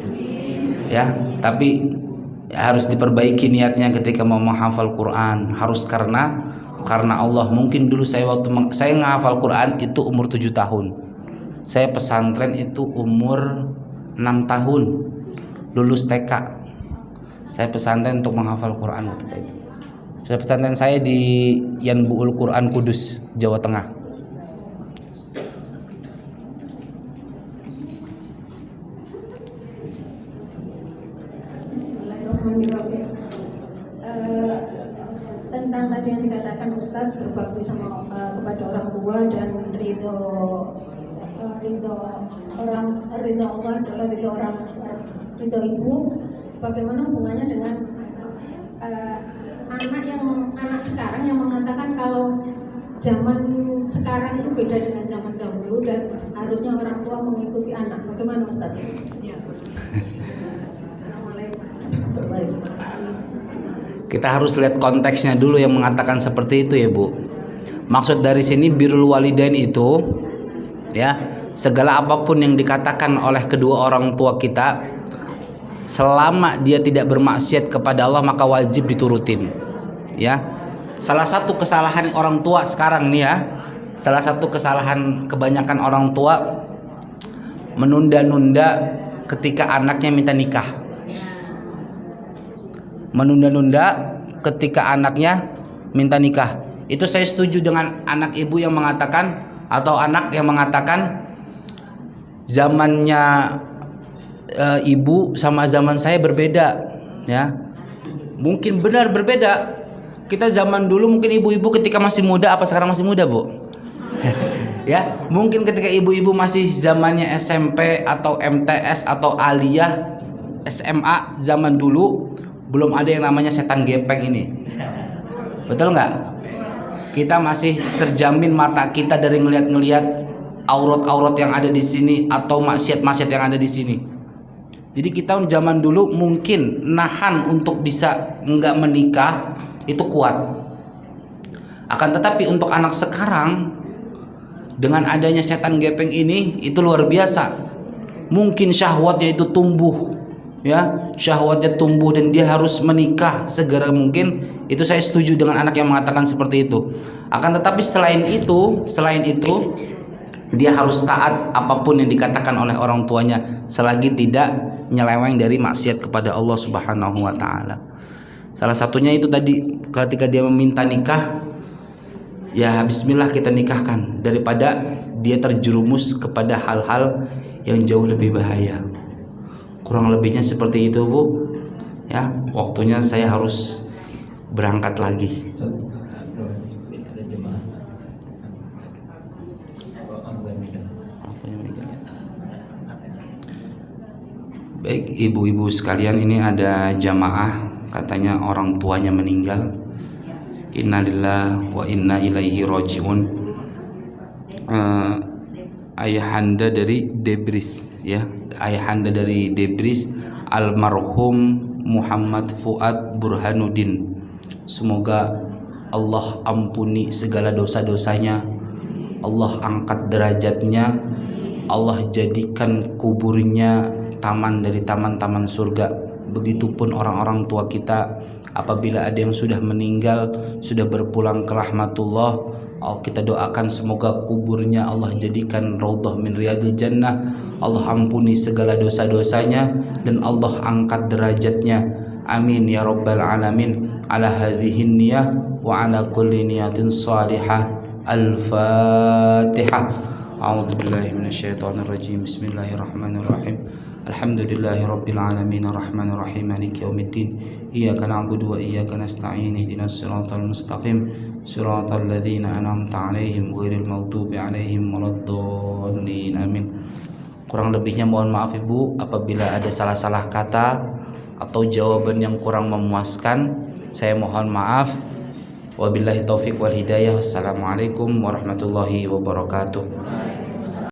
ya. Tapi harus diperbaiki niatnya ketika mau menghafal Quran. Harus karena Allah. Mungkin dulu saya waktu saya menghafal Quran itu umur 7 tahun. Saya pesantren itu umur 6 tahun. Lulus TK. Saya pesantren untuk menghafal Quran ketika itu. Pesantren saya di Yanbu'ul Quran Kudus, Jawa Tengah. Tentang tadi yang dikatakan Ustadz, berbakti sama kepada orang tua dan ridho Allah adalah ridho ibu. Bagaimana hubungannya dengan anak sekarang yang mengatakan kalau zaman sekarang itu beda dengan zaman dahulu dan harusnya orang tua mengikuti anak. Bagaimana Ustadz? Ya. Kita harus lihat konteksnya dulu yang mengatakan seperti itu, ya, Bu. Maksud dari sini birrul walidain itu, ya, segala apapun yang dikatakan oleh kedua orang tua kita, selama dia tidak bermaksiat kepada Allah maka wajib diturutin, ya. Salah satu kesalahan orang tua sekarang nih, ya, salah satu kesalahan kebanyakan orang tua menunda-nunda ketika anaknya minta nikah. Menunda-nunda ketika anaknya minta nikah. Itu saya setuju dengan anak ibu yang mengatakan, atau anak yang mengatakan zamannya ibu sama zaman saya berbeda, ya. Mungkin benar berbeda. Kita zaman dulu mungkin ibu-ibu ketika masih muda, apa sekarang masih muda, Bu? Ya, mungkin ketika ibu-ibu masih zamannya SMP atau MTS atau aliyah, SMA zaman dulu belum ada yang namanya setan gepeng ini. Betul nggak? Kita masih terjamin mata kita dari ngelihat-ngelihat aurat-aurat yang ada di sini atau maksiat-maksiat yang ada di sini. Jadi kita zaman dulu mungkin nahan untuk bisa nggak menikah itu kuat. Akan tetapi untuk anak sekarang dengan adanya setan gepeng ini itu luar biasa. Mungkin syahwatnya itu tumbuh, ya, syahwatnya tumbuh dan dia harus menikah segera mungkin. Itu saya setuju dengan anak yang mengatakan seperti itu. Akan tetapi selain itu dia harus taat apapun yang dikatakan oleh orang tuanya selagi tidak nyeleweng dari maksiat kepada Allah Subhanahu wa taala. Salah satunya itu tadi ketika dia meminta nikah, ya bismillah kita nikahkan daripada dia terjerumus kepada hal-hal yang jauh lebih bahaya. Kurang lebihnya seperti itu, Bu. Ya, waktunya saya harus berangkat lagi. Ada jemaah. Baik, ibu-ibu sekalian, ini ada jamaah katanya orang tuanya meninggal. Innalillahi wa inna ilaihi rajiun. Ayahanda dari Debris, ya, ayahanda dari Debris, almarhum Muhammad Fuad Burhanuddin. Semoga Allah ampuni segala dosa-dosanya, Allah angkat derajatnya, Allah jadikan kuburnya taman dari taman-taman surga. Begitupun orang-orang tua kita, apabila ada yang sudah meninggal, sudah berpulang ke rahmatullah, kita doakan semoga kuburnya Allah jadikan raudhah min riyadil jannah, Allah ampuni segala dosa-dosanya dan Allah angkat derajatnya. Amin ya rabbal alamin. Ala hadhihi niyah wa ala kulli niyatin salihah. Al-Fatihah. A'udzu billahi minasyaitonir rajim. Bismillahirrahmanirrahim. Alhamdulillahi rabbil alamin arrahmanir rahim maliki yaumiddin. Iyyaka na'budu wa iyyaka nasta'in. Ihdinas siratal mustaqim. Siratal ladzina an'amta 'alaihim ghairil maghdubi 'alaihim waladdallin. Amin. Kurang lebihnya mohon maaf Ibu apabila ada salah-salah kata atau jawaban yang kurang memuaskan. Saya mohon maaf. Wabillahi taufiq wal hidayah. Wassalamualaikum warahmatullahi wabarakatuh.